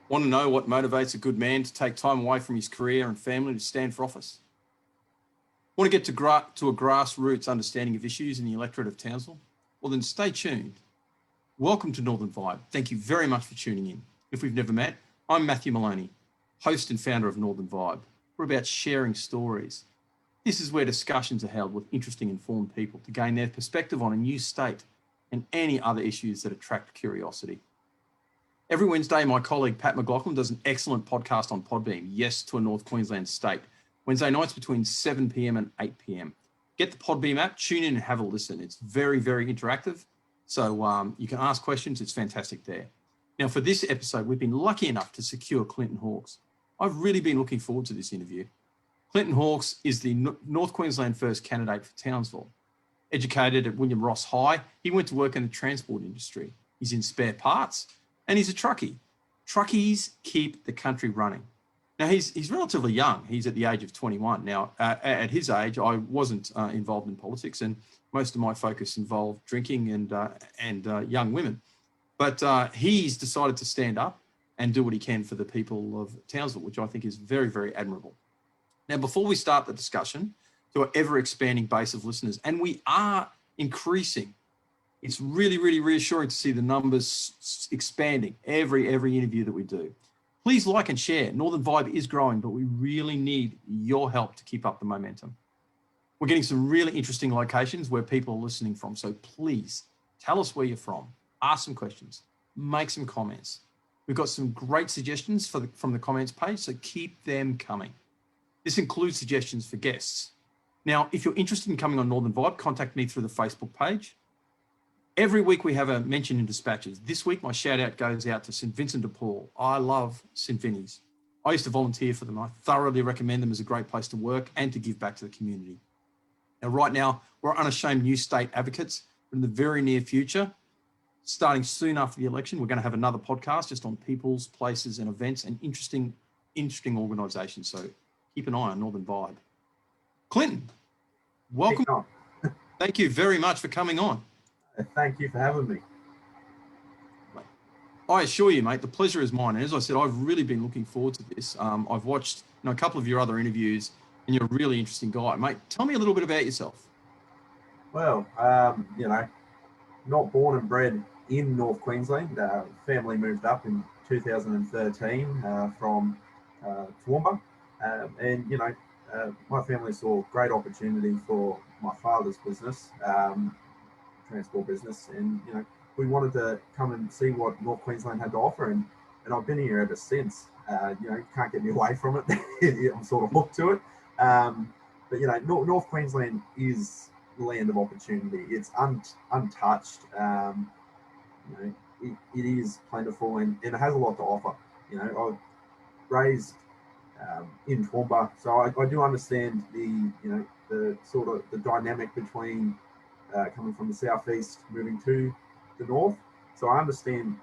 Want to know what motivates a good man to take time away from his career and family to stand for office? Want to get to a grassroots understanding of issues in the electorate of Townsville? Well, then stay tuned. Welcome to Northern Vibe. Thank you very much for tuning in. If we've never met, I'm Matthew Maloney, host and founder of Northern Vibe. We're about sharing stories. This is where discussions are held with interesting, informed people to gain their perspective on a new state and any other issues that attract curiosity. Every Wednesday, my colleague Pat McLaughlin does an excellent podcast on Podbeam, Yes to a North Queensland State, Wednesday nights between 7 p.m. and 8 p.m. Get the Podbeam app, tune in and have a listen. It's very, very interactive. So you can ask questions. It's fantastic there. Now, for this episode, we've been lucky enough to secure Clyton Hawkes. I've really been looking forward to this interview. Clyton Hawkes is the North Queensland First candidate for Townsville. Educated at William Ross High, he went to work in the transport industry. He's in spare parts and he's a truckie. Truckies keep the country running. Now, he's relatively young. He's at the age of 21. Now, at his age, I wasn't involved in politics, and most of my focus involved drinking and young women. But he's decided to stand up and do what he can for the people of Townsville, which I think is very, very admirable. Now, before we start the discussion to our ever-expanding base of listeners, and we are increasing, it's really, really reassuring to see the numbers expanding every interview that we do. Please like and share. Northern Vibe is growing, but we really need your help to keep up the momentum. We're getting some really interesting locations where people are listening from. So please tell us where you're from, ask some questions, make some comments. We've got some great suggestions from the comments page, so keep them coming. This includes suggestions for guests. Now, if you're interested in coming on Northern Vibe, contact me through the Facebook page. Every week we have a mention in dispatches. This week, my shout out goes out to St. Vincent de Paul. I love St. Vinny's. I used to volunteer for them. I thoroughly recommend them as a great place to work and to give back to the community. Now, right now, we're unashamed new state advocates. In the very near future, starting soon after the election, we're going to have another podcast just on peoples, places and events and interesting organisations. So keep an eye on Northern Vibe. Clyton, welcome. Thank you very much for coming on. Thank you for having me. I assure you, mate, the pleasure is mine. And as I said, I've really been looking forward to this. I've watched a couple of your other interviews and you're a really interesting guy. Mate, tell me a little bit about yourself. Well, not born and bred in North Queensland. Family moved up in 2013 from Toowoomba. My family saw great opportunity for my father's business, transport business, and we wanted to come and see what North Queensland had to offer, and I've been here ever since. Can't get me away from it. I'm sort of hooked to it. But North Queensland is the land of opportunity. It's untouched. It is plentiful and it has a lot to offer. I've raised in Toowoomba, so I do understand the sort of the dynamic between coming from the southeast, moving to the north. So I understand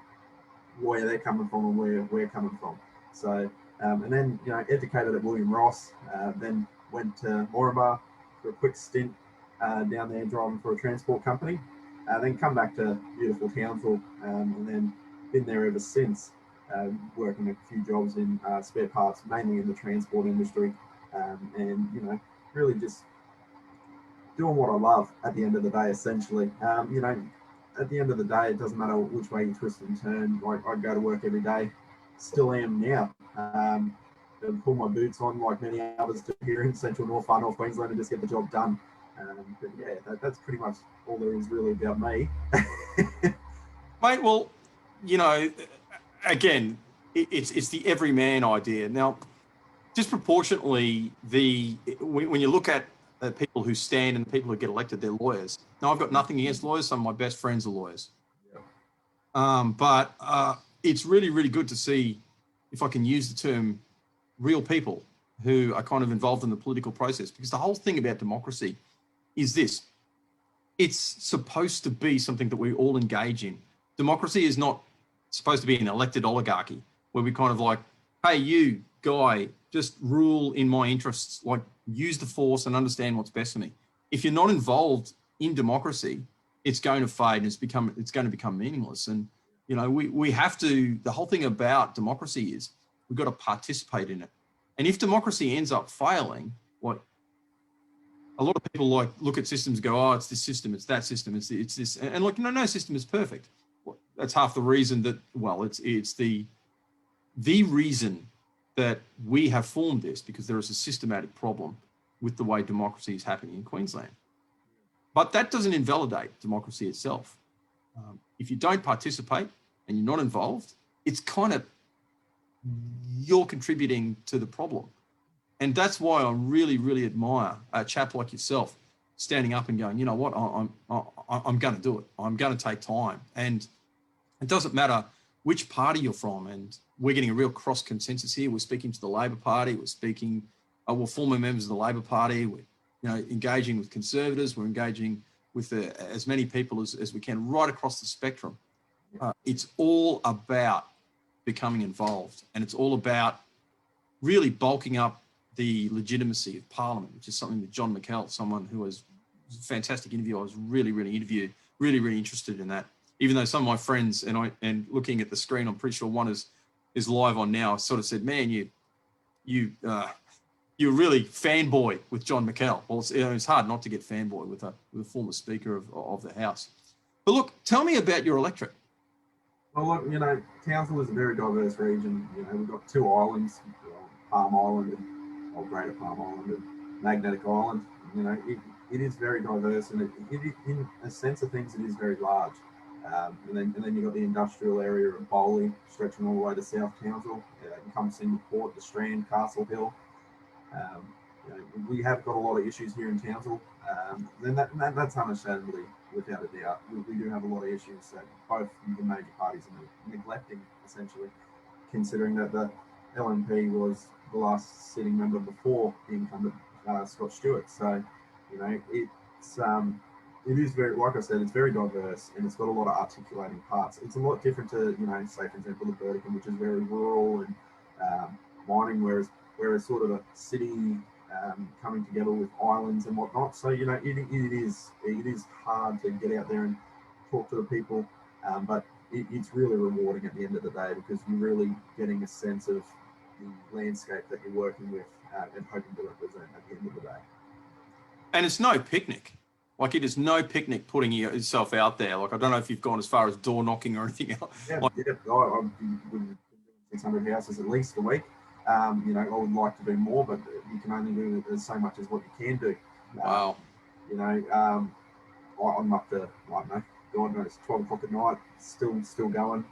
where they're coming from and where we're coming from. So, and then, educated at William Ross, then went to Moriarty for a quick stint down there driving for a transport company, then come back to beautiful Townsville, and then been there ever since, working a few jobs in spare parts, mainly in the transport industry, and, really just doing what I love at the end of the day, essentially. At the end of the day, it doesn't matter which way you twist and turn. I go to work every day, still am now. Pull my boots on like many others do here in central North Queensland and just get the job done. But yeah, that's pretty much all there is really about me. Mate, well, again, it's the everyman idea. Now, disproportionately, when you look at people who stand and people who get elected, they're lawyers. Now, I've got nothing against lawyers. Some of my best friends are lawyers. Yeah. But it's really, really good to see, if I can use the term, real people who are kind of involved in the political process. Because the whole thing about democracy is this. It's supposed to be something that we all engage in. Democracy is not supposed to be an elected oligarchy where we kind of like, hey, you guy, just rule in my interests, like use the force and understand what's best for me. If you're not involved in democracy, it's going to fade and it's going to become meaningless. And You know, we have to, the whole thing about democracy is we've got to participate in it. And if democracy ends up failing, what a lot of people like look at systems, go, oh, it's this system, it's that system, it's this, and like, no system is perfect. Well, that's half the reason that, well, it's the reason that we have formed this, because there is a systematic problem with the way democracy is happening in Queensland. But that doesn't invalidate democracy itself. If you don't participate and you're not involved, it's kind of, you're contributing to the problem. And that's why I really, really admire a chap like yourself standing up and going, you know what, I'm going to do it. I'm going to take time. And it doesn't matter which party you're from. And we're getting a real cross consensus here. We're speaking to the Labor Party. We're speaking, we're former members of the Labor Party. We're, you know, engaging with Conservatives. We're engaging with as many people as we can right across the spectrum. It's all about becoming involved, and it's all about really bulking up the legitimacy of Parliament, which is something that John McKell, someone who was a fantastic interview, I was really interested in that. Even though some of my friends and looking at the screen, I'm pretty sure one is live on now, sort of said, man, you're really fanboy with John McKell. Well, it's hard not to get fanboy with a former Speaker of the House. But look, tell me about your electorate. Well, look, you know, Townsville is a very diverse region. You know, we've got two islands, Palm Island or Greater Palm Island and Magnetic Island. You know, it is very diverse, and it in a sense of things, it is very large. And then you've got the industrial area of Bowley, stretching all the way to South Townsville. Encompassing the Port, the Strand, Castle Hill. You know, we have got a lot of issues here in Townsville. Then that's unashamedly, without a doubt. We do have a lot of issues that both the major parties are neglecting, essentially, considering that the LNP was the last sitting member before the incumbent Scott Stewart. So, you know, it is very, like I said, it's very diverse, and it's got a lot of articulating parts. It's a lot different to, you know, say for example, the Burdekin, which is very rural and mining, whereas sort of a city coming together with islands and whatnot. So, you know, it is hard to get out there and talk to the people, but it's really rewarding at the end of the day, because you're really getting a sense of the landscape that you're working with and hoping to represent at the end of the day. And it's no picnic. Like, it is no picnic putting yourself out there. Like, I don't know if you've gone as far as door knocking or anything else. Yeah, like, I've been doing 600 houses at least a week. You know, I would like to do more, but you can only do so much as what you can do. Wow. You know, I'm up to, I don't know, God knows, 12 o'clock at night, still going,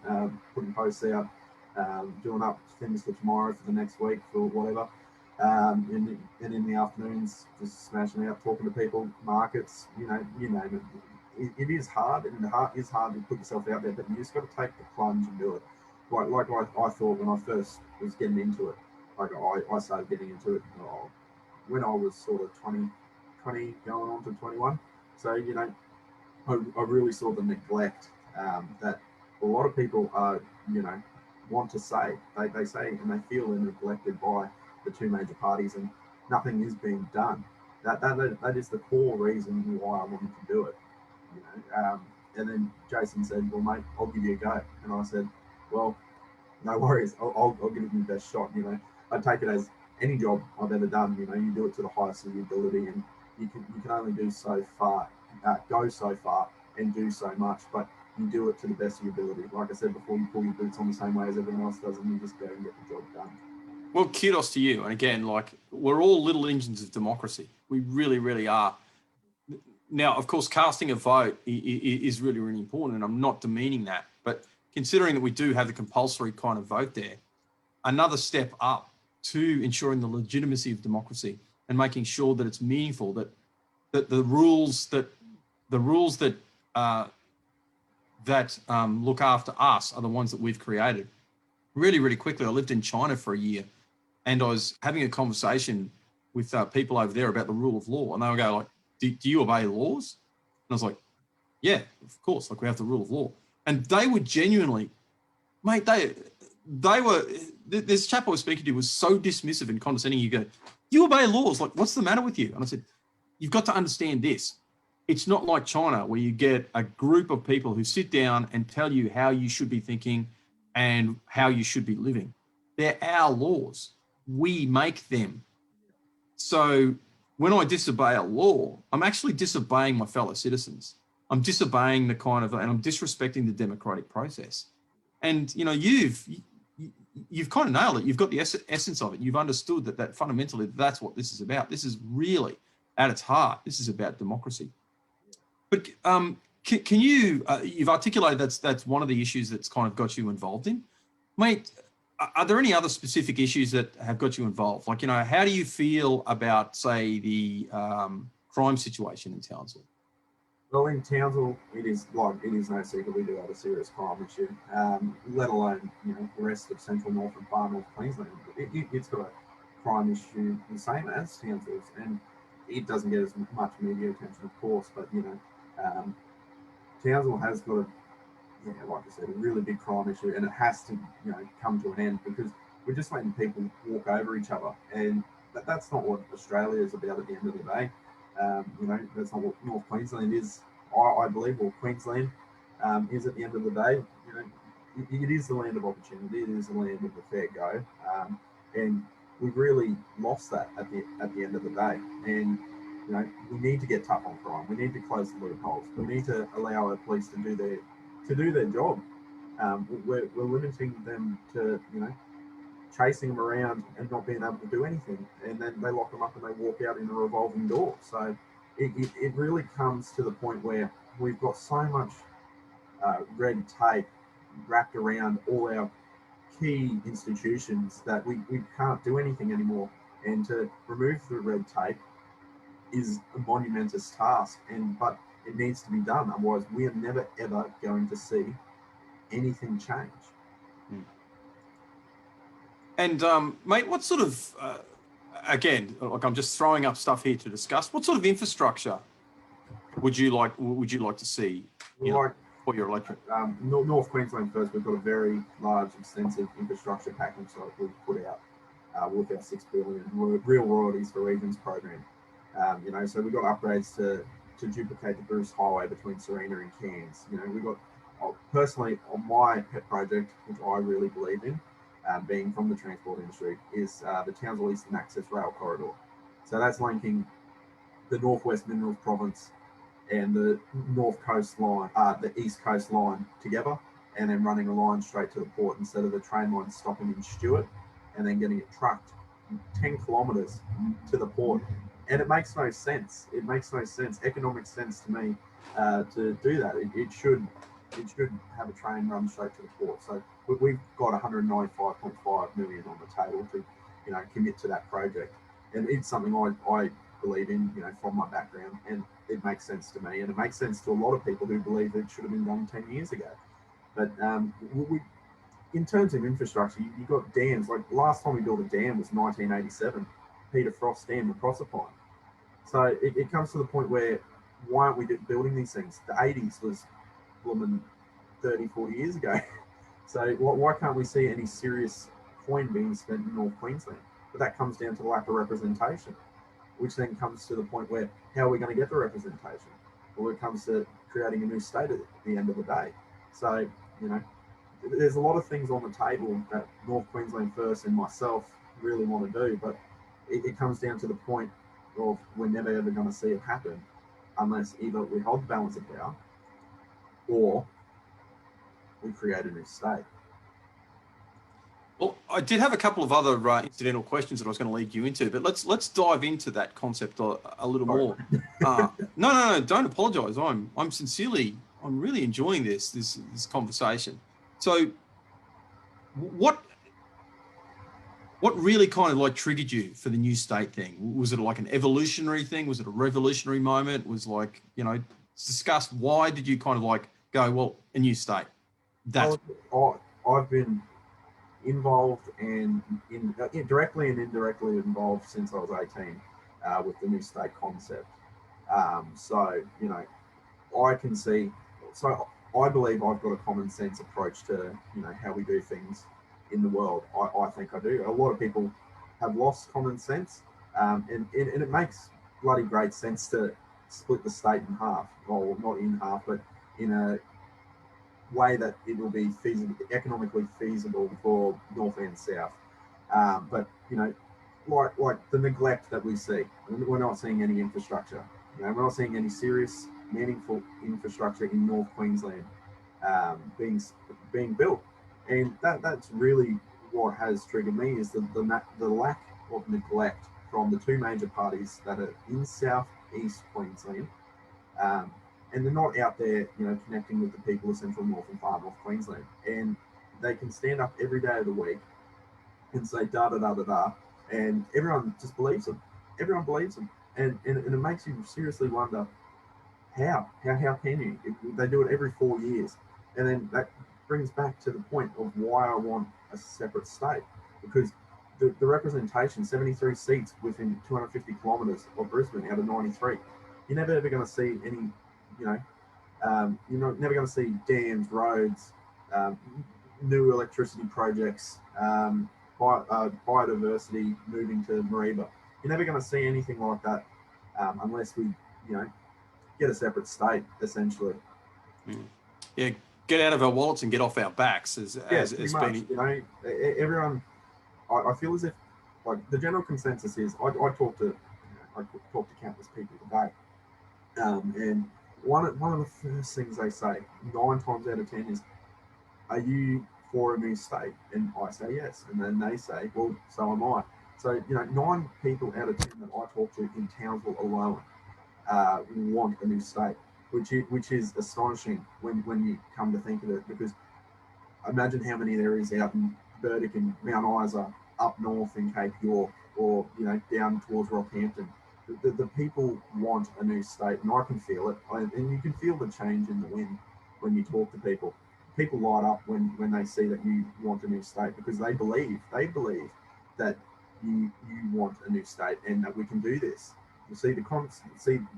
putting posts out, doing up things for tomorrow, for the next week, for whatever. And in the afternoons, just smashing out, talking to people, markets, you know, you name it. It is hard, and it is hard to put yourself out there, but you just got to take the plunge and do it. Like I thought when I first was getting into it. Like I started getting into it when I was sort of 20 going on to 21. So, you know, I really saw the neglect that a lot of people you know, want to say. They say and they feel they're neglected by the two major parties, and nothing is being done. That is the core reason why I wanted to do it. You know, and then Jason said, "Well, mate, I'll give you a go." And I said, "Well, no worries. I'll give it my best shot." You know, I take it as any job I've ever done. You know, you do it to the highest of your ability, and you can only do so far, go so far, and do so much. But you do it to the best of your ability. Like I said before, you pull your boots on the same way as everyone else does, and you just go and get the job done. Well, kudos to you. And again, like, we're all little engines of democracy. We really, really are. Now, of course, casting a vote is really, really important, and I'm not demeaning that. But considering that we do have the compulsory kind of vote there, another step up to ensuring the legitimacy of democracy and making sure that it's meaningful, that the rules that look after us are the ones that we've created. Really, really quickly, I lived in China for a year, and I was having a conversation with people over there about the rule of law, and they would go like, do you obey laws? And I was like, yeah, of course, like, we have the rule of law. And they were genuinely, mate, they were, this chap I was speaking to was so dismissive and condescending. You go, you obey laws, like, what's the matter with you? And I said, you've got to understand this. it's not like China where you get a group of people who sit down and tell you how you should be thinking and how you should be living. They're our laws. We make them. So when I disobey a law, I'm actually disobeying my fellow citizens. I'm disobeying and I'm disrespecting the democratic process. And, you've kind of nailed it. You've got the essence of it. You've understood that fundamentally that's what this is about. This is really at its heart. This is about democracy. But can you, you've articulated that's one of the issues that's kind of got you involved in. Mate, are there any other specific issues that have got you involved? Like, how do you feel about, say, the crime situation in Townsville? Well, in Townsville, it is no secret we do have a serious crime issue, let alone, the rest of central north and far north Queensland. It's got a crime issue the same as Townsville's, and it doesn't get as much media attention, of course, but, Townsville has got like I said, a really big crime issue, and it has to, come to an end, because we're just letting people walk over each other, and that's not what Australia is about at the end of the day. That's not what North Queensland is, I believe, or Queensland is at the end of the day. It is the land of opportunity. It is the land of the fair go, and we've really lost that at the end of the day. And we need to get tough on crime. We need to close the loopholes. We need to allow our police to do their job. We're limiting them to chasing them around and not being able to do anything, and then they lock them up and they walk out in a revolving door. So it really comes to the point where we've got so much red tape wrapped around all our key institutions that we can't do anything anymore. And to remove the red tape is a monumentous task, but it needs to be done. Otherwise, we are never ever going to see anything change. And mate, what sort of again, like, I'm just throwing up stuff here to discuss. What sort of infrastructure would you like to see for your electorate? North Queensland First, we've got a very large, extensive infrastructure package that we've put out with our $6 billion real royalties for regions program. So we've got upgrades to duplicate the Bruce Highway between Serena and Cairns. We've got, personally, on my pet project, which I really believe in, being from the transport industry, is the Townsville Eastern Access Rail Corridor. So that's linking the Northwest Minerals Province and the North Coast line, the East Coast line together, and then running a line straight to the port instead of the train line stopping in Stewart and then getting it trucked 10 kilometres to the port. And it makes no sense. It makes no sense, economic sense to me, to do that. It should have a train run straight to the port. So we've got 195.5 million on the table to, commit to that project. And it's something I believe in, from my background, and it makes sense to me, and it makes sense to a lot of people who believe it should have been done 10 years ago. But in terms of infrastructure, you've got dams. Like, the last time we built a dam was 1987, Peter Frost Dam at Proserpine. So it comes to the point where, why aren't we building these things? The 80s was 30, 40 years ago. So why can't we see any serious coin being spent in North Queensland? But that comes down to the lack of representation, which then comes to the point where, how are we going to get the representation? Well, it comes to creating a new state at the end of the day. So, there's a lot of things on the table that North Queensland First and myself really want to do, but it comes down to the point of, we're never ever going to see it happen unless either we hold the balance of power or we create a new state. Well, I did have a couple of other incidental questions that I was going to lead you into, but let's dive into that concept a little more. No, don't apologise. I'm really enjoying this conversation. So, what really kind of like triggered you for the new state thing? Was it like an evolutionary thing? Was it a revolutionary moment? Was like, discuss, why did you kind of like go, well, a new state? I've been involved and directly and indirectly involved since I was 18 with the new state concept. So, I can see, so I believe I've got a common sense approach to, how we do things in the world. I think I do. A lot of people have lost common sense, and it makes bloody great sense to split the state in half, or not in half, but in a way that it will be feasible, economically feasible for North and South. But you know, like the neglect that we see, we're not seeing any infrastructure. You know, we're not seeing any serious, meaningful infrastructure in North Queensland being built, and that's really what has triggered me is the lack of neglect from the two major parties that are in southeast Queensland, and they're not out there, you know, connecting with the people of central north and far north Queensland, and they can stand up every day of the week and say da da da da da, and everyone just believes them. Everyone believes them, and it makes you seriously wonder how can you? They do it every 4 years, and then that brings back to the point of why I want a separate state, because the representation, 73 seats within 250 kilometres of Brisbane out of 93, you're never ever going to see any, you know, you're never going to see dams, roads, new electricity projects, biodiversity moving to Mariba. You're never going to see anything like that unless we, you know, get a separate state, essentially. Yeah, get out of our wallets and get off our backs. Much, you know, everyone. I feel as if, like, the general consensus is, I talk to countless people today, and one of the first things they say 9 times out of 10 is, "Are you for a new state?" And I say yes, and then they say, "Well, so am I." So, you know, 9 people out of 10 that I talk to in Townsville alone want a new state, which is astonishing when you come to think of it, because imagine how many there is out in Burdick and Mount Isa, up north in Cape York, or, you know, down towards Rockhampton. The people want a new state, and I can feel it, and you can feel the change in the wind when you talk to people. People light up when they see that you want a new state, because they believe that you want a new state and that we can do this. You see,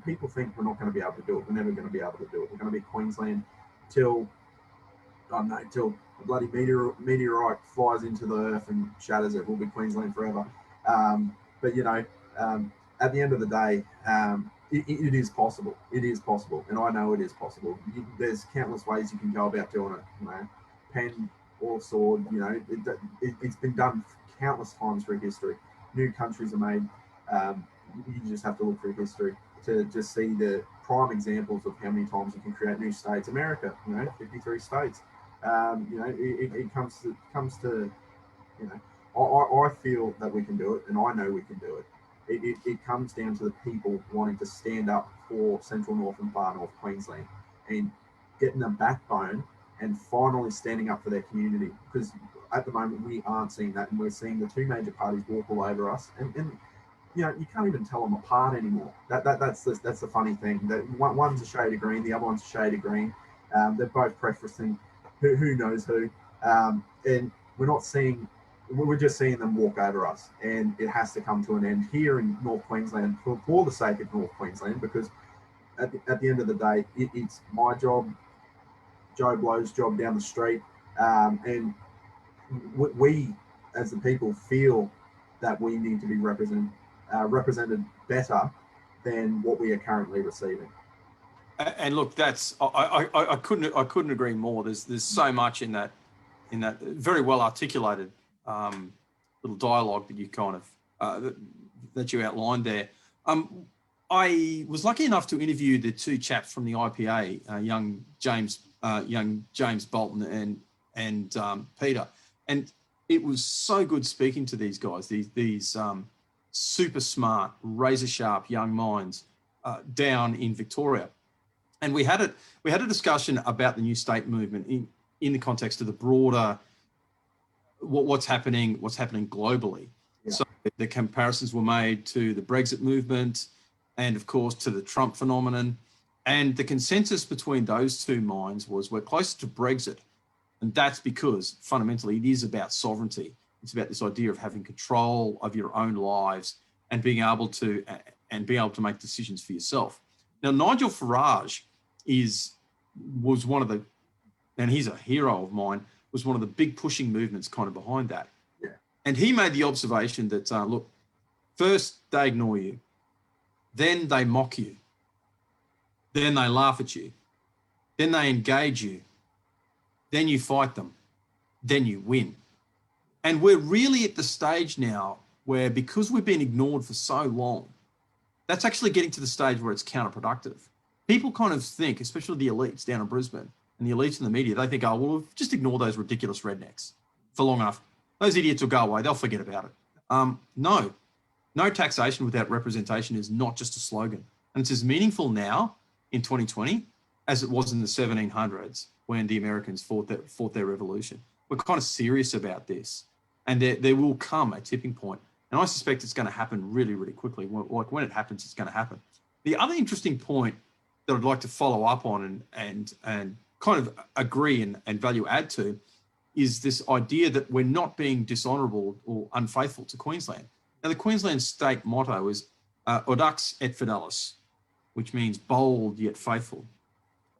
people think we're not going to be able to do it. We're never going to be able to do it. We're going to be Queensland till, I don't know, till a bloody meteorite flies into the earth and shatters it. We'll be Queensland forever. But, you know, at the end of the day, it is possible. It is possible, and I know it is possible. There's countless ways you can go about doing it. You know, pen or sword. You know, it's been done countless times through history. New countries are made. You just have to look through history to just see the prime examples of how many times you can create new states. America, you know, 53 states. You know, it comes to, you know, I feel that we can do it, and I know we can do it. It comes down to the people wanting to stand up for central north and far north Queensland, and getting a backbone and finally standing up for their community, because at the moment we aren't seeing that, and we're seeing the two major parties walk all over us, and you know, you can't even tell them apart anymore. That's the funny thing. That one's a shade of green, the other one's a shade of green. They're both preferencing who knows who, and we're not seeing. We're just seeing them walk over us, and it has to come to an end here in North Queensland for the sake of North Queensland, because at the end of the day, it's my job, Joe Blow's job down the street, and we as the people feel that we need to be represented better than what we are currently receiving. And look, that's I couldn't agree more. There's so much in that very well articulated little dialogue that you kind of that you outlined there. I was lucky enough to interview the two chaps from the IPA, young James Bolton and Peter, and it was so good speaking to these guys. These super smart, razor sharp young minds down in Victoria, and we had a discussion about the new state movement in the context of the broader what's happening globally. Yeah. So the comparisons were made to the Brexit movement, and of course to the Trump phenomenon, and the consensus between those two minds was we're closer to Brexit, and that's because fundamentally it is about sovereignty. It's about this idea of having control of your own lives and being able to make decisions for yourself. Now, Nigel Farage was one of the, and he's a hero of mine, was one of the big pushing movements kind of behind that. Yeah. And he made the observation that, look, first they ignore you, then they mock you, Then they laugh at you. Then they engage you. Then you fight them. Then you win. And we're really at the stage now where, because we've been ignored for so long, that's actually getting to the stage where it's counterproductive. People kind of think, especially the elites down in Brisbane and the elites in the media, they think, oh, well, we'll just ignore those ridiculous rednecks for long enough. Those idiots will go away. They'll forget about it. No taxation without representation is not just a slogan. And it's as meaningful now in 2020 as it was in the 1700s when the Americans fought their revolution. We're kind of serious about this. And there will come a tipping point. And I suspect it's going to happen really, really quickly. Like when it happens, it's going to happen. The other interesting point that I'd like to follow up on and kind of agree and value add to is this idea that we're not being dishonourable or unfaithful to Queensland. Now, the Queensland state motto is Audax et Fidelis, which means bold yet faithful.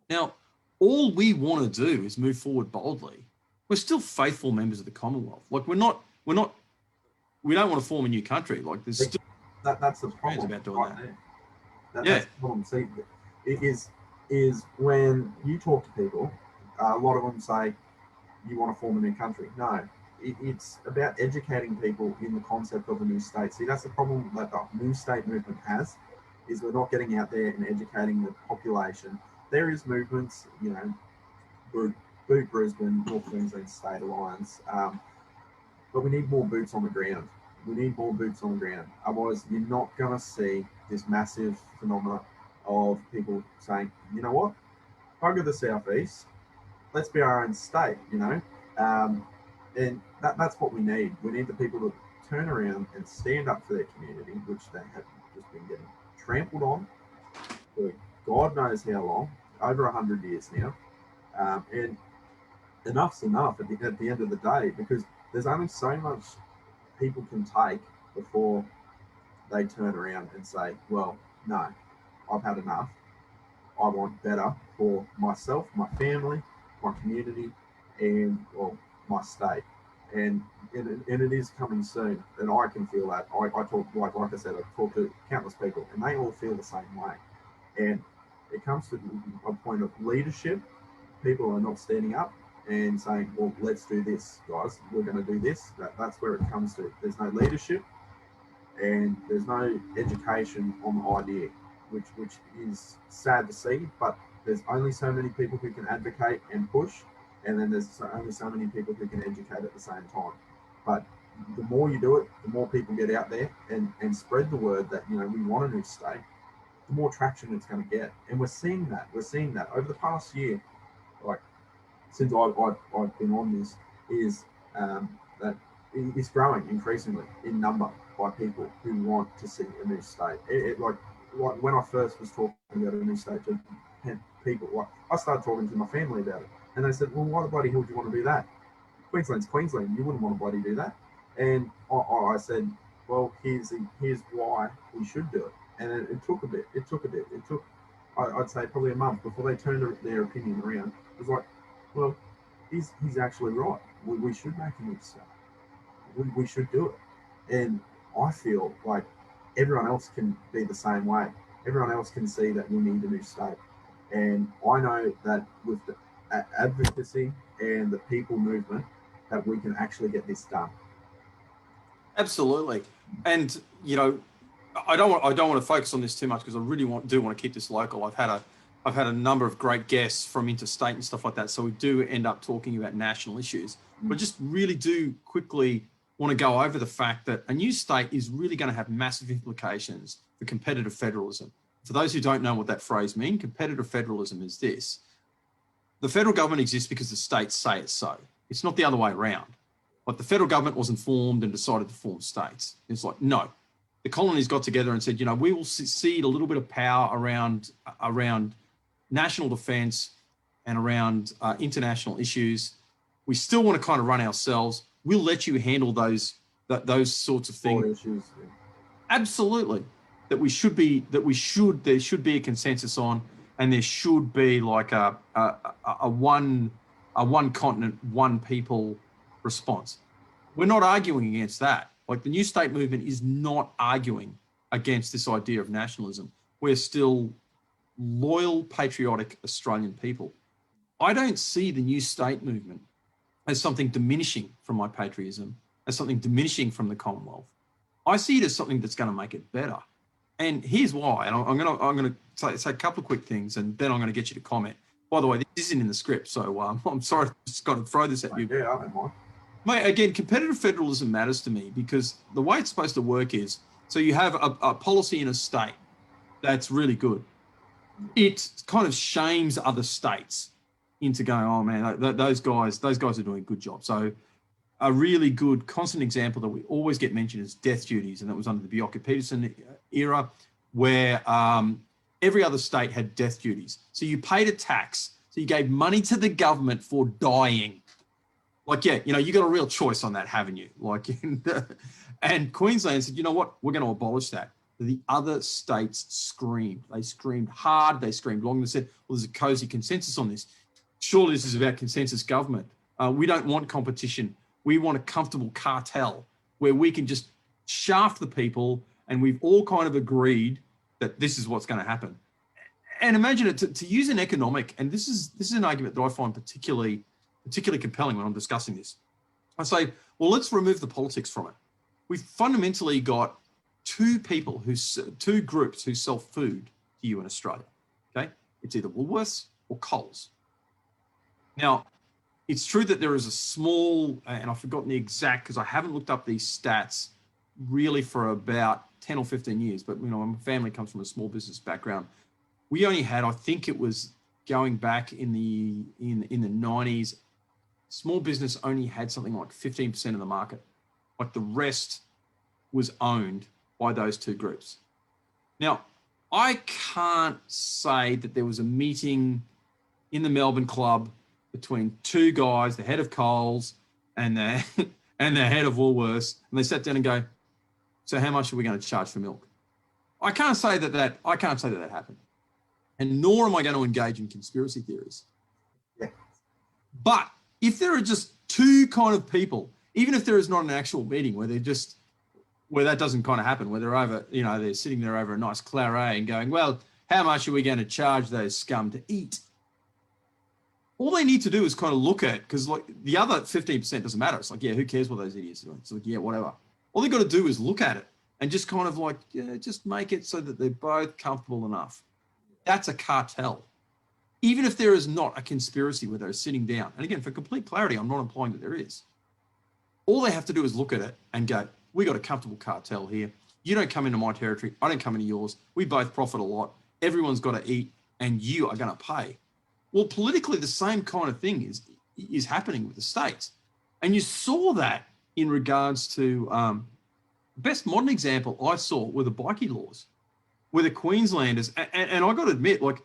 Now, all we want to do is move forward boldly. We're still faithful members of the Commonwealth. Like we don't want to form a new country. Like there's still that's the problem about doing right that. That's the problem. See, it is when you talk to people, a lot of them say, you want to form a new country. No, it's about educating people in the concept of a new state. See, that's the problem that the new state movement has, is we're not getting out there and educating the population. There is movements, Boot Brisbane, North Queensland State Alliance, but we need more boots on the ground. We need more boots on the ground. Otherwise, you're not going to see this massive phenomena of people saying, you know what, bugger the southeast, let's be our own state, and that's what we need. We need the people to turn around and stand up for their community, which they have just been getting trampled on for God knows how long, over 100 years now. And enough's enough at the end of the day, because there's only so much people can take before they turn around and say, well, no, I've had enough. I want better for myself, my family, my community, and my state. And it is coming soon, and I can feel that. I talk, like I said, I've talked to countless people, and they all feel the same way. And it comes to a point of leadership. People are not standing up and saying, well, let's do this, guys. We're going to do this. That's where it comes to. There's no leadership, and there's no education on the idea, which is sad to see, but there's only so many people who can advocate and push, and then there's only so many people who can educate at the same time. But the more you do it, the more people get out there and spread the word that, we want a new state, the more traction it's going to get. And we're seeing that. Over the past year, like since I've been on this, is that it's growing increasingly in number by people who want to see a new state. Like when I first was talking about a new state to people, I started talking to my family about it, and they said, well, why the bloody hell do you want to do that? Queensland's Queensland, you wouldn't want to bloody do that. And I said, well, here's why we should do it. And it took a bit. It took, I'd say, probably a month before they turned their opinion around. It was like, well, he's actually right. We should make a new state. We should do it. And I feel like everyone else can be the same way. Everyone else can see that we need a new state. And I know that with the advocacy and the people movement, that we can actually get this done. Absolutely. And, I don't want to focus on this too much, because I really do want to keep this local. I've had a number of great guests from interstate and stuff like that. So we do end up talking about national issues, but just really do quickly want to go over the fact that a new state is really going to have massive implications for competitive federalism. For those who don't know what that phrase means, competitive federalism is this. The federal government exists because the states say it's so. It's not the other way around. Like the federal government wasn't formed and decided to form states. It's like, no. The colonies got together and said, we will cede a little bit of power around national defence and around international issues. We still want to kind of run ourselves. We'll let you handle those sorts of things. Issues, yeah. Absolutely. There should be a consensus on, and there should be like a one continent, one people response. We're not arguing against that. Like the New State movement is not arguing against this idea of nationalism. We're still loyal, patriotic Australian people. I don't see the new state movement as something diminishing from my patriotism, as something diminishing from the Commonwealth. I see it as something that's going to make it better. And here's why. And I'm going to say a couple of quick things, and then I'm going to get you to comment. By the way, this isn't in the script, so I'm sorry to just kind of throw this at you. Yeah, I don't mind. Mate, again, competitive federalism matters to me because the way it's supposed to work is, so you have a policy in a state that's really good. It kind of shames other states into going, oh man, those guys are doing a good job. So a really good constant example that we always get mentioned is death duties, and that was under the Bjelke-Petersen era, where every other state had death duties. So you paid a tax, so you gave money to the government for dying. Like, yeah, you got a real choice on that, haven't you? Like, and Queensland said, you know what, we're going to abolish that. The other states screamed. They screamed hard. They screamed long. They said, well, there's a cozy consensus on this. Surely this is about consensus government. We don't want competition. We want a comfortable cartel where we can just shaft the people, and we've all kind of agreed that this is what's going to happen. And imagine it, to use an economic, and this is an argument that I find particularly compelling when I'm discussing this. I say, well, let's remove the politics from it. We've fundamentally got two groups who sell food to you in Australia, okay? It's either Woolworths or Coles. Now, it's true that there is a small, and I've forgotten the exact, because I haven't looked up these stats really for about 10 or 15 years, but my family comes from a small business background. We only had, I think it was going back in the 90s, small business only had something like 15% of the market. Like the rest was owned by those two groups. Now, I can't say that there was a meeting in the Melbourne club between two guys, the head of Coles and the head of Woolworths, and they sat down and go, so how much are we going to charge for milk? I can't say that happened. And nor am I going to engage in conspiracy theories. Yeah. But if there are just two kind of people, even if there is not an actual meeting where that doesn't kind of happen, where they're over, they're sitting there over a nice claret and going, well, how much are we going to charge those scum to eat? All they need to do is kind of look at, because like the other 15% doesn't matter. It's like, yeah, who cares what those idiots are doing? It's like, yeah, whatever. All they got to do is look at it and just kind of like, just make it so that they're both comfortable enough. That's a cartel. Even if there is not a conspiracy where they're sitting down. And again, for complete clarity, I'm not implying that there is. All they have to do is look at it and go, we got a comfortable cartel here. You don't come into my territory. I don't come into yours. We both profit a lot. Everyone's got to eat and you are going to pay. Well, politically, the same kind of thing is happening with the states. And you saw that in regards to, best modern example I saw were the bikie laws, where the Queenslanders, and I got to admit, like,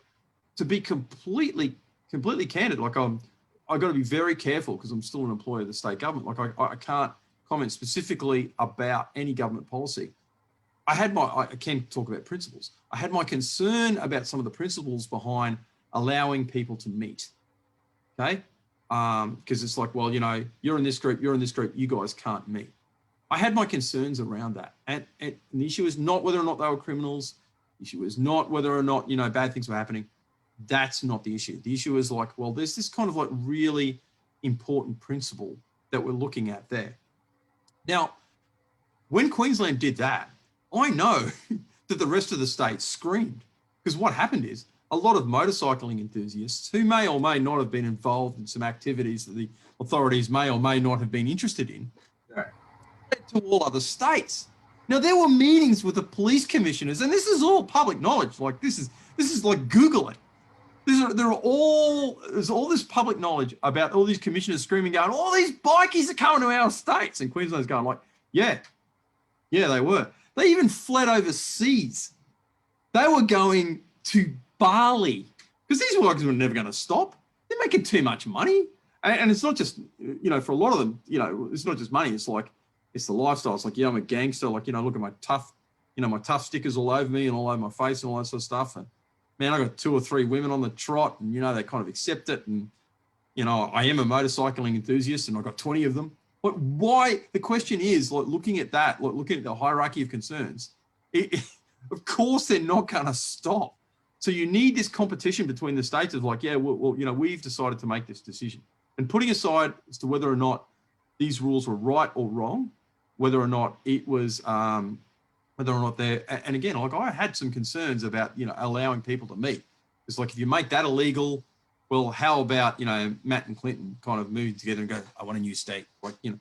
to be completely candid, like I got to be very careful because I'm still an employee of the state government. Like I can't comment specifically about any government policy. I can talk about principles. I had my concern about some of the principles behind allowing people to meet, okay? Because it's like, well, you're in this group, you guys can't meet. I had my concerns around that. And the issue is not whether or not they were criminals. The issue is not whether or not, bad things were happening. That's not the issue. The issue is like, well, there's this kind of like really important principle that we're looking at there. Now, when Queensland did that, I know that the rest of the state screamed, because what happened is a lot of motorcycling enthusiasts who may or may not have been involved in some activities that the authorities may or may not have been interested in, to all other states. Now, there were meetings with the police commissioners, and this is all public knowledge. Like this is like Google it. There's all this public knowledge about all these commissioners screaming, going, all these bikies are coming to our states. And Queensland's going like, yeah, they were. They even fled overseas. They were going to Bali because these bikies were never going to stop. They're making too much money. And it's not just, for a lot of them, it's not just money. It's like, it's the lifestyle. It's like, I'm a gangster. Like, look at my tough stickers all over me and all over my face and all that sort of stuff. And man, I got 2 or 3 women on the trot and, they kind of accept it. And, I am a motorcycling enthusiast and I've got 20 of them. But why? The question is, like, looking at that, like, looking at the hierarchy of concerns, of course they're not going to stop. So you need this competition between the states of like, yeah, well, you know, we've decided to make this decision, and putting aside as to whether or not these rules were right or wrong, whether or not it was, whether or not they're, and again, like I had some concerns about, you know, allowing people to meet. It's like, if you make that illegal, well, how about, you know, Matt and Clyton kind of moving together and go, I want a new state. Like, you know,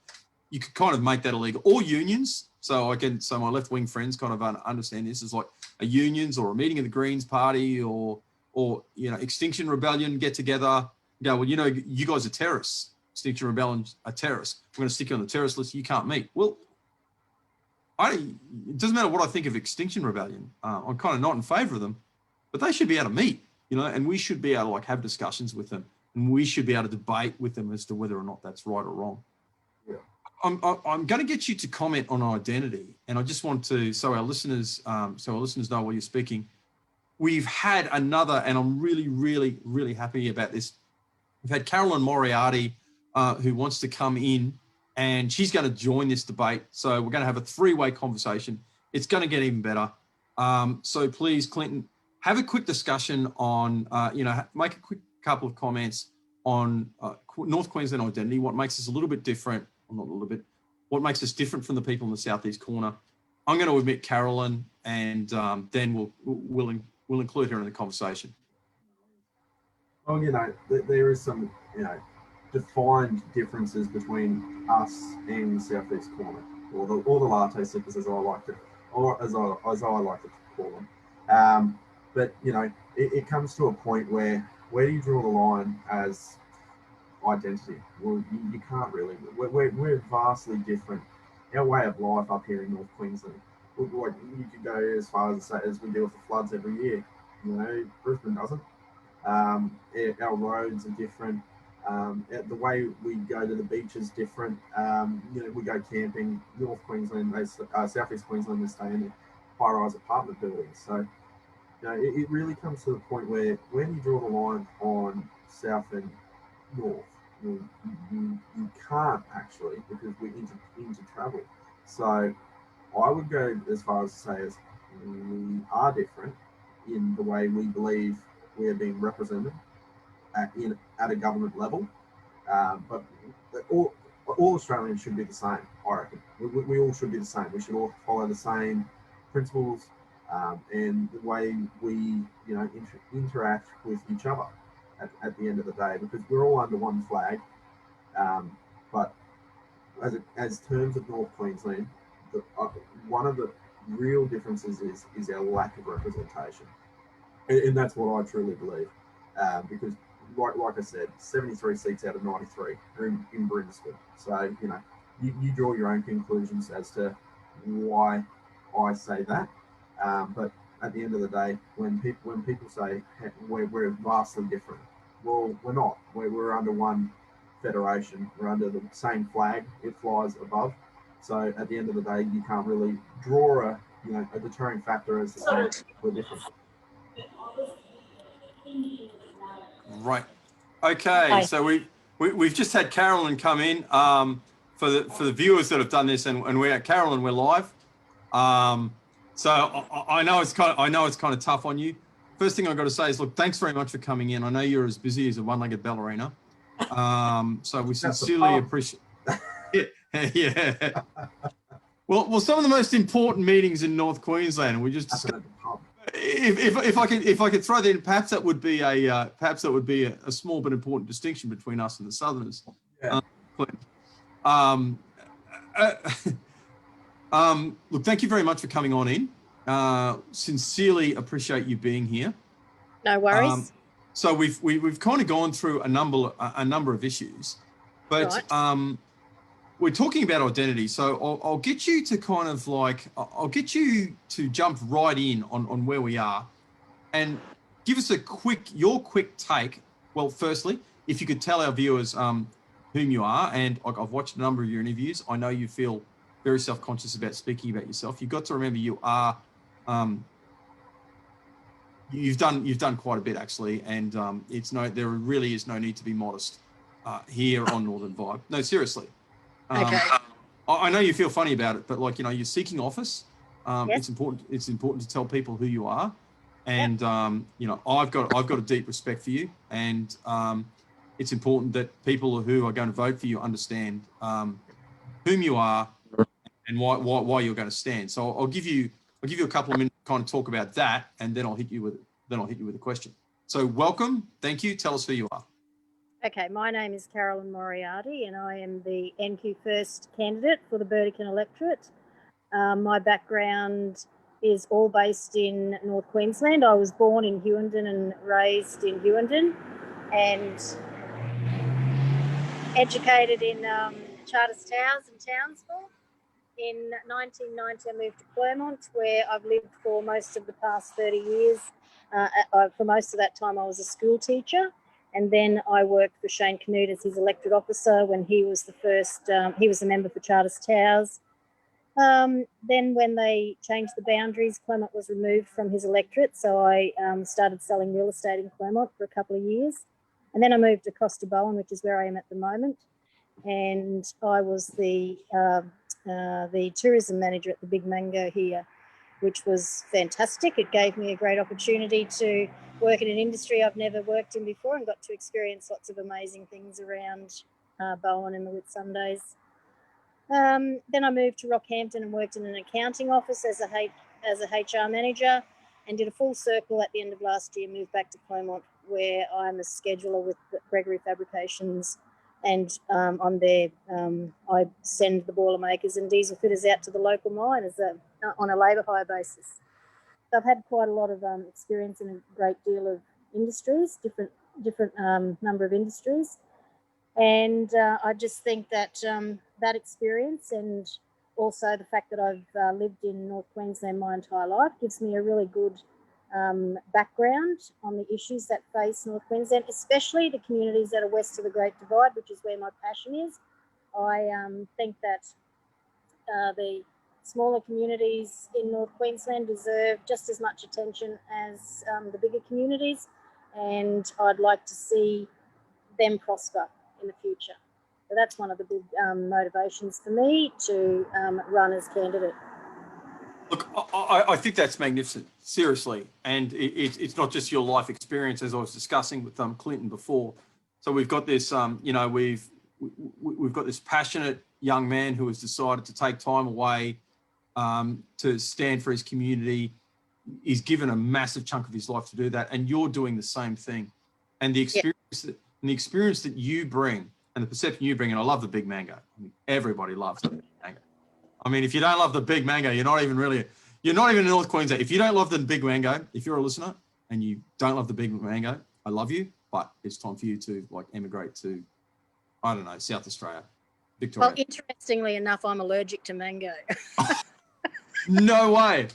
you could kind of make that illegal, or unions. So my left-wing friends kind of understand this as like a unions or a meeting of the Greens Party or, you know, Extinction Rebellion get together, go, well, you know, you guys are terrorists. Extinction Rebellion are terrorists. We're going to stick you on the terrorist list. You can't meet. Well, it doesn't matter what I think of Extinction Rebellion. I'm kind of not in favor of them, but they should be able to meet, you know, and we should be able to like have discussions with them, and we should be able to debate with them as to whether or not that's right or wrong. Yeah. I'm going to get you to comment on identity, and I just want to, so our listeners know while you're speaking, we've had another, and I'm really, really, really happy about this. We've had Carolyn Moriarty, who wants to come in, and she's going to join this debate. So we're going to have a three-way conversation. It's going to get even better. So please, Clyton, have a quick discussion on, you know, make a quick couple of comments on North Queensland identity, what makes us a little bit different, or not a little bit, what makes us different from the people in the southeast corner. I'm going to admit Carolyn, and then we'll include her in the conversation. Well, you know, there is some, you know, defined differences between us and the southeast corner, or the latte sippers, as I like to, or as I like to call them. But you know, it comes to a point where do you draw the line as identity? Well, you can't really. We're vastly different. Our way of life up here in North Queensland, like you could go as far as to say as we deal with the floods every year. You know, Brisbane doesn't. Our roads are different. The way we go to the beach is different. You know, we go camping. North Queensland, Southeast Queensland, they stay in high-rise apartment buildings. So, you know, it really comes to the point where when you draw the line on south and north, you can't actually, because we're into travel. So, I would go as far as to say as we are different in the way we believe we are being represented at a government level, but all Australians should be the same. I reckon we all should be the same. We should all follow the same principles and the way we, you know, interact with each other at the end of the day, because we're all under one flag. But as terms of North Queensland, one of the real differences is our lack of representation. And that's what I truly believe, because, like I said, 73 seats out of 93 are in Brisbane. So, you know, you draw your own conclusions as to why I say that. But at the end of the day, when people say we're vastly different, well, we're not. We're under one federation. We're under the same flag. It flies above. So at the end of the day, you can't really draw a deterring factor as to say we're different. Right. Okay. Hi. So we've just had Carolyn come in. For the viewers that have done this, and we're at Carolyn, we're live. So I know it's kind of tough on you. First thing I've got to say is, look, thanks very much for coming in. I know you're as busy as a one-legged ballerina. So we sincerely appreciate. Yeah. Well, some of the most important meetings in North Queensland. We just discussed. If I could throw that in, perhaps that would be a small but important distinction between us and the Southerners. Yeah. Look, thank you very much for coming on in. Sincerely appreciate you being here. No worries. So we've kind of gone through a number of issues, but Right. We're talking about identity. So I'll get you to kind of like, I'll get you to jump right in on where we are and give us your quick take. Well, firstly, if you could tell our viewers whom you are, and I've watched a number of your interviews. I know you feel very self-conscious about speaking about yourself. You've got to remember you are, you've done quite a bit actually. And there really is no need to be modest here on Northern Vibe. No, seriously. Okay. I know you feel funny about it, but like, you know, you're seeking office. Yes. It's important to tell people who you are. And you know, I've got a deep respect for you, and it's important that people who are going to vote for you understand whom you are and why you're going to stand. So I'll give you a couple of minutes to kind of talk about that, and then I'll hit you with a question. So welcome, thank you. Tell us who you are. Okay, my name is Carolyn Moriarty, and I am the NQ First candidate for the Burdekin electorate. My background is all based in North Queensland. I was born in Hughenden and raised in Hughenden, and educated in Charters Towers in Townsville. In 1990, I moved to Claremont, where I've lived for most of the past 30 years. For most of that time, I was a school teacher, and then I worked for Shane Canute as his electorate officer when he was the first. He was a member for Charters Towers. Then when they changed the boundaries, Claremont was removed from his electorate, so I started selling real estate in Claremont for a couple of years. And then I moved across to Bowen, which is where I am at the moment. And I was the tourism manager at the Big Mango here, which was fantastic. It gave me a great opportunity to work in an industry I've never worked in before, and got to experience lots of amazing things around Bowen and the Whitsundays. Then I moved to Rockhampton and worked in an accounting office as a HR manager, and did a full circle at the end of last year, moved back to Claremont, where I'm a scheduler with Gregory Fabrications, and I'm there. I send the boilermakers and diesel fitters out to the local mine on a labour hire basis. So I've had quite a lot of experience in a great deal of industries, different number of industries. And I just think that that experience, and also the fact that I've lived in North Queensland my entire life, gives me a really good background on the issues that face North Queensland, especially the communities that are west of the Great Divide, which is where my passion is. I think that the smaller communities in North Queensland deserve just as much attention as the bigger communities, and I'd like to see them prosper in the future. So that's one of the big motivations for me to run as candidate. Look, I think that's magnificent, seriously. And it's not just your life experience, as I was discussing with Clyton before. So we've got this, you know, we've got this passionate young man who has decided to take time away to stand for his community. He's given a massive chunk of his life to do that, and you're doing the same thing. And the experience that you bring, and the perception you bring, and I love the Big Mango. I mean, everybody loves the Big Mango. I mean, if you don't love the Big Mango, you're not even in North Queensland. If you don't love the Big Mango, if you're a listener and you don't love the Big Mango, I love you, but it's time for you to emigrate to, I don't know, South Australia, Victoria. Well, interestingly enough, I'm allergic to mango. No way.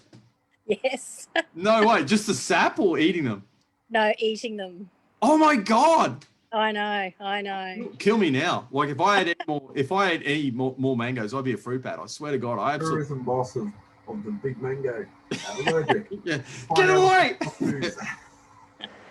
Yes. No way. Just the sap or eating them? No, eating them. Oh my God. I know. Kill me now. Like if I had any more mangoes, I'd be a fruit bat. I swear to God, I absolutely. Tourism boss of the Big Mango. Allergic. Yeah. Get away.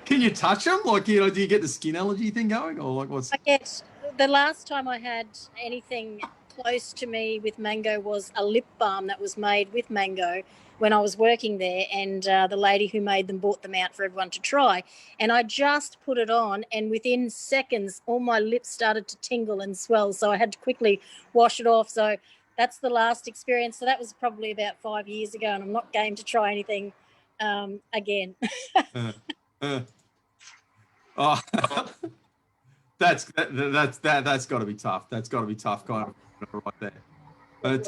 Can you touch them? Like, you know, do you get the skin allergy thing going, or like what's? I get, the last time I had anything close to me with mango was a lip balm that was made with mango when I was working there, and the lady who made them brought them out for everyone to try, and I just put it on, and within seconds all my lips started to tingle and swell, so I had to quickly wash it off. So that's the last experience. So that was probably about 5 years ago, and I'm not game to try anything again. Oh, that's got to be tough. That's got to be tough, kind of right there. But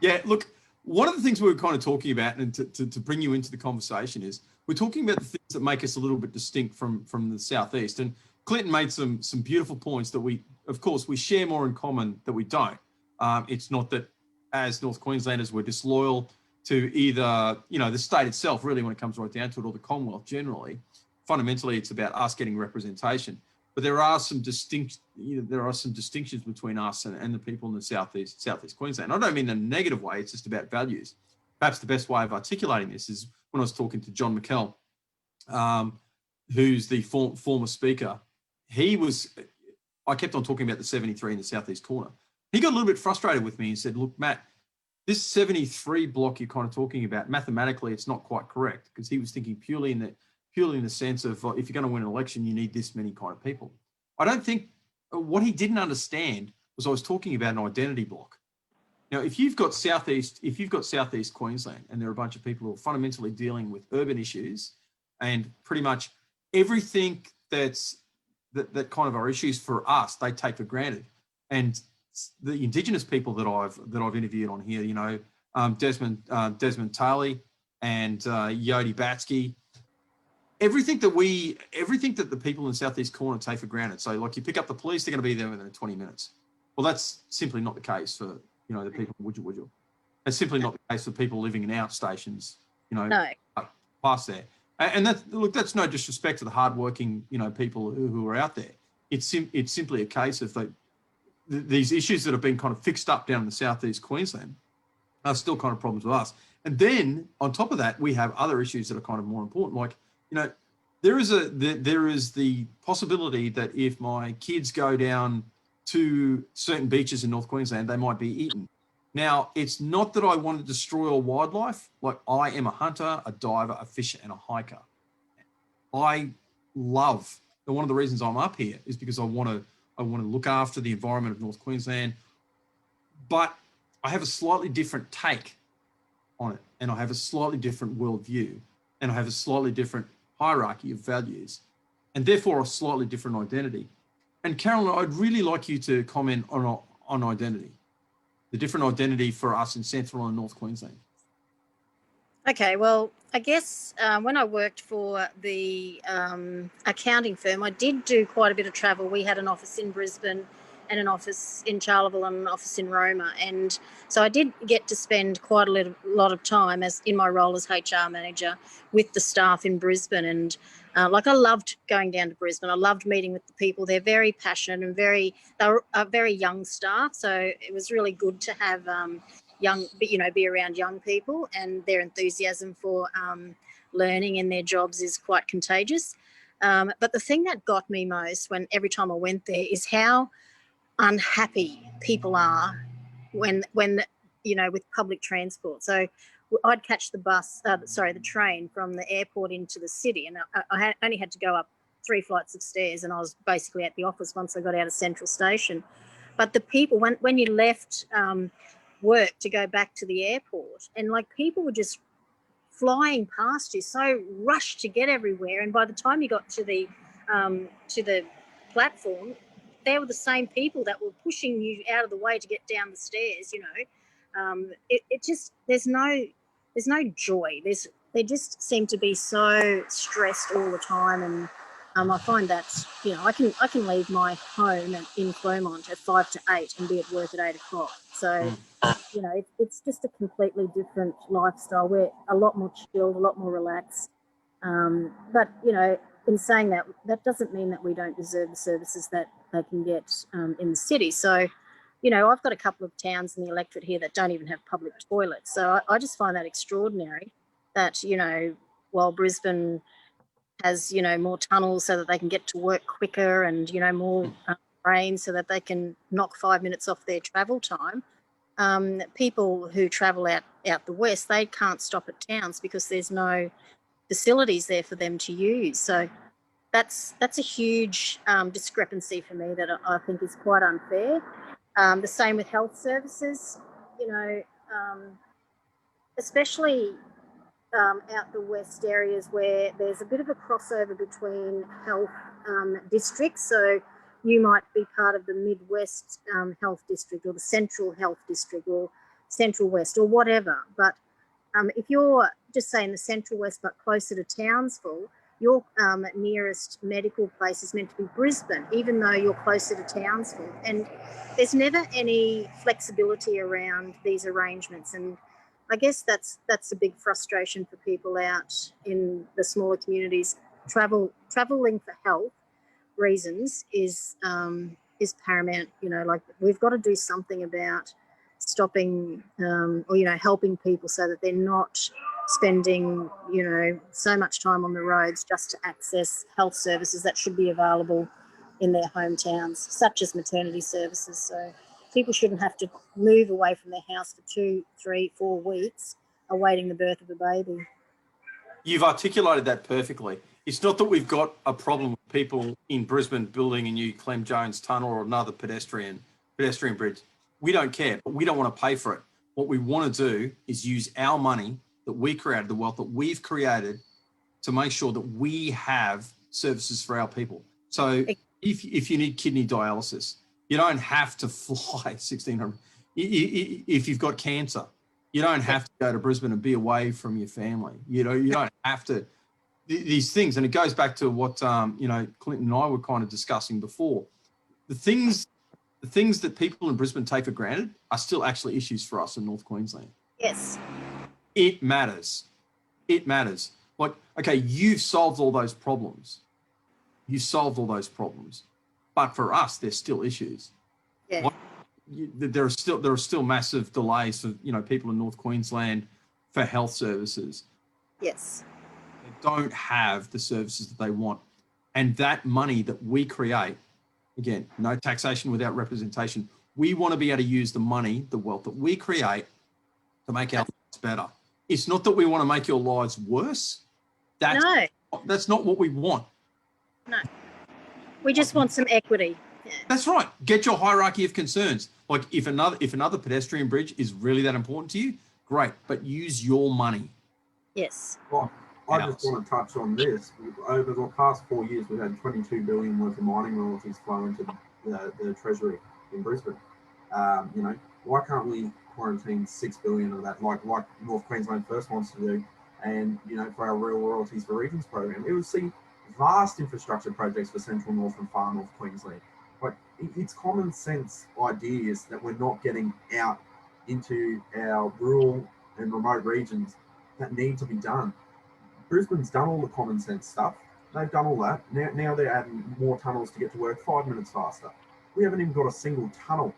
yeah, look. One of the things we were kind of talking about, and to bring you into the conversation, is we're talking about the things that make us a little bit distinct from the Southeast. And Clyton made some beautiful points that we share more in common that we don't. It's not that as North Queenslanders we're disloyal to either, you know, the state itself, really, when it comes right down to it, or the Commonwealth generally. Fundamentally, it's about us getting representation. But there are some distinctions between us and the people in the Southeast Queensland. I don't mean in a negative way. It's just about values. Perhaps the best way of articulating this is when I was talking to John McKell, who's the former speaker. I kept on talking about the 73 in the Southeast corner. He got a little bit frustrated with me and said, look, Matt, this 73 block you're kind of talking about, mathematically, it's not quite correct, because he was thinking purely in the sense of if you're going to win an election, you need this many kind of people. I don't think what he didn't understand was I was talking about an identity block. Now, if you've got Southeast Queensland, and there are a bunch of people who are fundamentally dealing with urban issues, and pretty much everything that kind of are issues for us, they take for granted. And the Indigenous people that I've interviewed on here, you know, Desmond Tarley and Yodi Batsky, everything that the people in the Southeast corner take for granted. So, like, you pick up the police, they're going to be there within 20 minutes. Well, that's simply not the case for, you know, the people in Wujal. It's simply not the case for people living in outstations, you know, No. past there. And that's no disrespect to the hardworking, you know, people who are out there. It's simply a case of these issues that have been kind of fixed up down in the Southeast Queensland are still kind of problems with us. And then on top of that, we have other issues that are kind of more important. Like, you know, there is the possibility that if my kids go down to certain beaches in North Queensland, they might be eaten. Now, it's not that I want to destroy all wildlife. Like, I am a hunter, a diver, a fisher, and a hiker. I love, and one of the reasons I'm up here is because I want to look after the environment of North Queensland, but I have a slightly different take on it, and I have a slightly different worldview, and I have a slightly different hierarchy of values, and therefore a slightly different identity. And Carolyn, I'd really like you to comment on identity, the different identity for us in Central and North Queensland. Okay, well, I guess when I worked for the accounting firm, I did do quite a bit of travel. We had an office in Brisbane and an office in Charleville and an office in Roma. And so I did get to spend quite a lot of time as in my role as HR manager with the staff in Brisbane. And I loved going down to Brisbane. I loved meeting with the people. They're very passionate and they were very young staff. So it was really good to have be around young people, and their enthusiasm for learning in their jobs is quite contagious. But the thing that got me most every time I went there is how unhappy people are when with public transport. So I'd catch the train from the airport into the city, and I only had to go up 3 flights of stairs, and I was basically at the office once I got out of Central Station. But the people, when you left work to go back to the airport, and people were just flying past you, so rushed to get everywhere, and by the time you got to the platform, they were the same people that were pushing you out of the way to get down the stairs. It just there's no joy. They just seem to be so stressed all the time, and I find that I can leave my home in Clermont at 5 to 8 and be at work at 8 o'clock. So it's just a completely different lifestyle. We're a lot more chilled, a lot more relaxed. But in saying that, that doesn't mean that we don't deserve the services that they can get in the city. So, I've got a couple of towns in the electorate here that don't even have public toilets. So I just find that extraordinary that, while Brisbane has, more tunnels so that they can get to work quicker, and, more trains so that they can knock 5 minutes off their travel time, people who travel out the west, they can't stop at towns because there's no facilities there for them to use. So that's a huge discrepancy for me that I think is quite unfair. The same with health services, especially out the west areas where there's a bit of a crossover between health districts. So you might be part of the Midwest Health District, or the Central Health District, or Central West, or whatever. But if you're just saying the Central West but closer to Townsville, your nearest medical place is meant to be Brisbane, even though you're closer to Townsville. And there's never any flexibility around these arrangements. And I guess that's a big frustration for people out in the smaller communities. Traveling for health reasons is paramount. We've got to do something about stopping or helping people so that they're not spending so much time on the roads just to access health services that should be available in their hometowns, such as maternity services. So People shouldn't have to move away from their house for 2, 3, 4 weeks awaiting the birth of a baby. You've articulated that perfectly. It's not that we've got a problem with people in Brisbane building a new Clem Jones tunnel or another pedestrian bridge. We don't care, but we don't want to pay for it. What we want to do is use our money that we created, the wealth that we've created, to make sure that we have services for our people. So if you need kidney dialysis, you don't have to fly 1,600. If you've got cancer, you don't have to go to Brisbane and be away from your family. You don't have to. These things, and it goes back to what Clyton and I were kind of discussing before. The things that people in Brisbane take for granted are still actually issues for us in North Queensland. Yes. It matters. It matters. Like, okay, you've solved all those problems. But for us, there's still issues. Yeah. There are still massive delays for people in North Queensland for health services. Yes. They don't have the services that they want. And that money that we create, again, no taxation without representation. We want to be able to use the money, the wealth that we create to make our lives better. It's not that we want to make your lives worse. That's not what we want. No. We just want some equity. Yeah. That's right. Get your hierarchy of concerns. Like if another pedestrian bridge is really that important to you, great, but use your money. Yes. Well, I just want to touch on this. Over the past 4 years, we've had 22 billion worth of mining royalties flow into the Treasury in Brisbane. Why can't we quarantine 6 billion of that, like North Queensland First wants to do, and for our real royalties for regions program, it would see vast infrastructure projects for central north and far north Queensland. But it's common sense ideas that we're not getting out into our rural and remote regions that need to be done. Brisbane's done all the common sense stuff. They've done all that. Now they're adding more tunnels to get to work 5 minutes faster. We haven't even got a single tunnel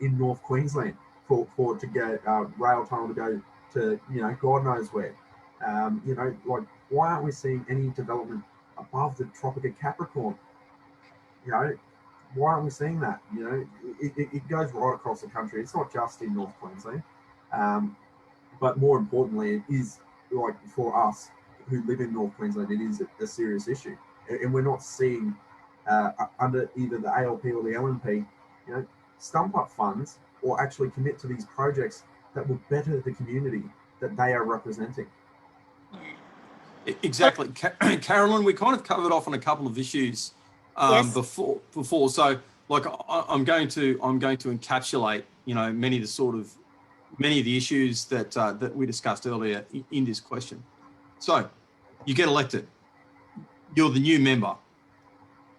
in North Queensland for to get rail tunnel to go to God knows where. Why aren't we seeing any development above the Tropic of Capricorn? Why aren't we seeing that? It goes right across the country. It's not just in North Queensland, but more importantly, it is like for us who live in North Queensland, it is a serious issue, and we're not seeing under either the ALP or the LNP, stump up funds or actually commit to these projects that will better the community that they are representing. Exactly. Carolyn, we kind of covered off on a couple of issues before. So like I'm going to encapsulate, many of the issues that we discussed earlier in this question. So you get elected, you're the new member.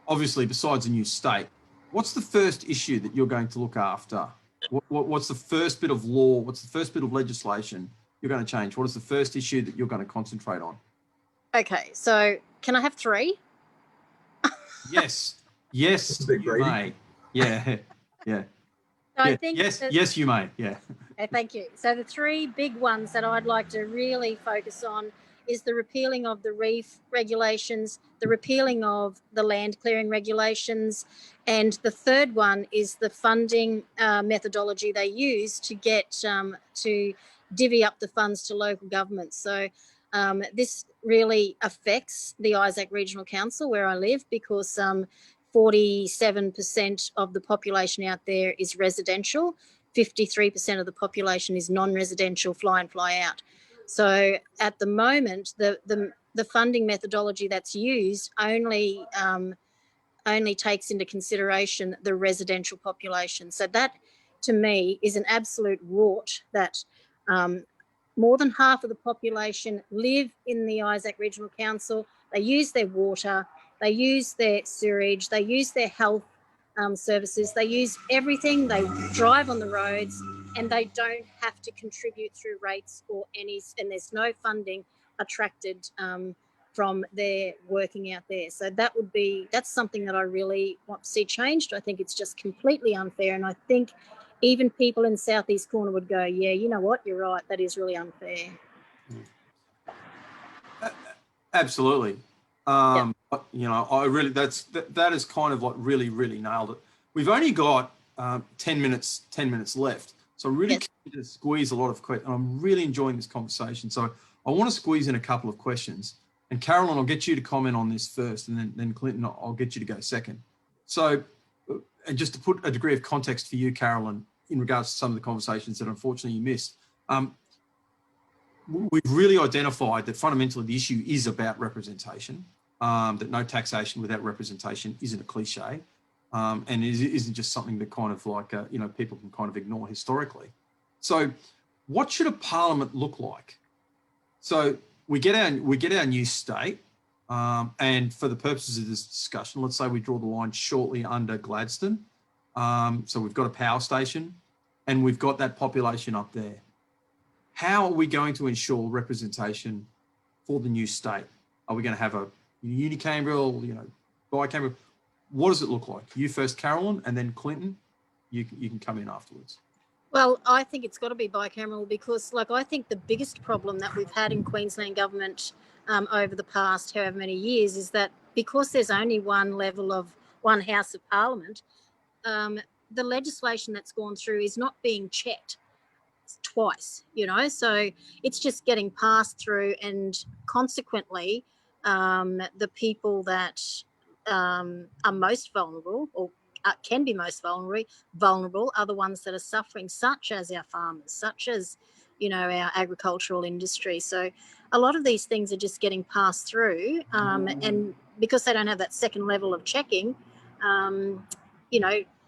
Obviously, besides a new state, what's the first issue that you're going to look after? What's the first bit of law? What's the first bit of legislation you're going to change? What is the first issue that you're going to concentrate on? Okay, so can I have 3? Yes, you may. Yeah. I think yes, you may. Yeah. Okay, thank you. So the 3 big ones that I'd like to really focus on is the repealing of the reef regulations, the repealing of the land clearing regulations, and the third one is the funding methodology they use to get to divvy up the funds to local governments. So this really affects the Isaac Regional Council where I live because 47% of the population out there is residential, 53% of the population is non-residential, fly in, fly out. So at the moment, the funding methodology that's used only takes into consideration the residential population. So that, to me, is an absolute rort that more than half of the population live in the Isaac Regional Council. They use their water, they use their sewage, they use their health services, they use everything, they drive on the roads, and they don't have to contribute through rates or and there's no funding attracted from their working out there. So that's something that I really want to see changed. I think it's just completely unfair, and I think even people in Southeast Corner would go, yeah, you know what, you're right, that is really unfair. Absolutely. I really that is kind of like really nailed it. We've only got 10 minutes left. So I'm really Yes. keen to squeeze a lot of questions. I'm really enjoying this conversation. So I want to squeeze in a couple of questions. And Carolyn, I'll get you to comment on this first, and then Clyton, I'll get you to go second. So, and just to put a degree of context for you, Carolyn, in regards to some of the conversations that unfortunately you missed, we've really identified that fundamentally the issue is about representation, that no taxation without representation isn't a cliche, and it isn't just something that kind of like, people can kind of ignore historically. So what should a parliament look like? So we get our new state, and for the purposes of this discussion, let's say we draw the line shortly under Gladstone. So we've got a power station and we've got that population up there. How are we going to ensure representation for the new state? Are we going to have a unicameral, bicameral? What does it look like? You first, Carolyn, and then Clyton, you can come in afterwards. Well, I think it's got to be bicameral because, I think the biggest problem that we've had in Queensland government over the past however many years is that because there's only one House of Parliament, the legislation that's gone through is not being checked twice, so it's just getting passed through, and consequently, the people that are most vulnerable or can be most vulnerable are the ones that are suffering, such as our farmers, such as, our agricultural industry. So a lot of these things are just getting passed through, and because they don't have that second level of checking,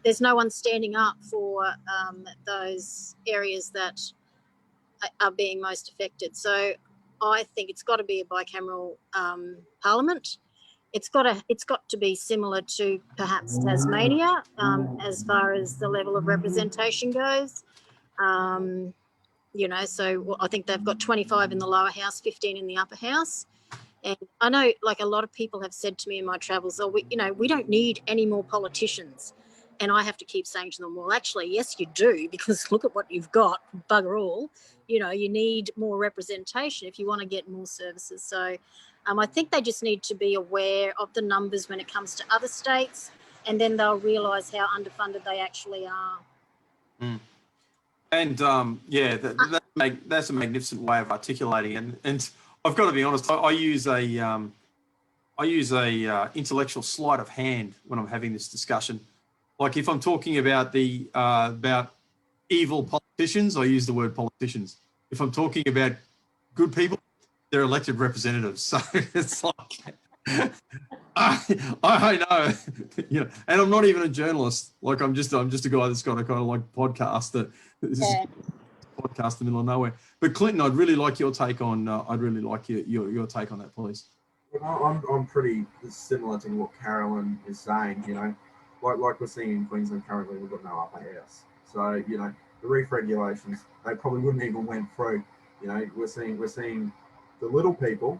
there's no one standing up for those areas that are being most affected. So I think it's got to be a bicameral parliament. It's got to be similar to perhaps Tasmania as far as the level of representation goes. So I think they've got 25 in the lower house, 15 in the upper house. And I know, a lot of people have said to me in my travels, we don't need any more politicians. And I have to keep saying to them, well, actually, yes, you do, because look at what you've got, bugger all. You need more representation if you want to get more services. So I think they just need to be aware of the numbers when it comes to other states, and then they'll realise how underfunded they actually are. Mm. And that's a magnificent way of articulating. And I've got to be honest, I use a intellectual sleight of hand when I'm having this discussion. Like if I'm talking about about evil politicians, I use the word politicians. If I'm talking about good people, they're elected representatives. So it's like I know, and I'm not even a journalist. Like I'm just a guy that's got a kind of like podcast that this is a podcast in the middle of nowhere. But Clyton, I'd really like your take on. I'd really like your take on that, please. I'm pretty similar to what Carolyn is saying. Like we're seeing in Queensland currently, we've got no upper house. So the reef regulations, they probably wouldn't even went through. We're seeing the little people.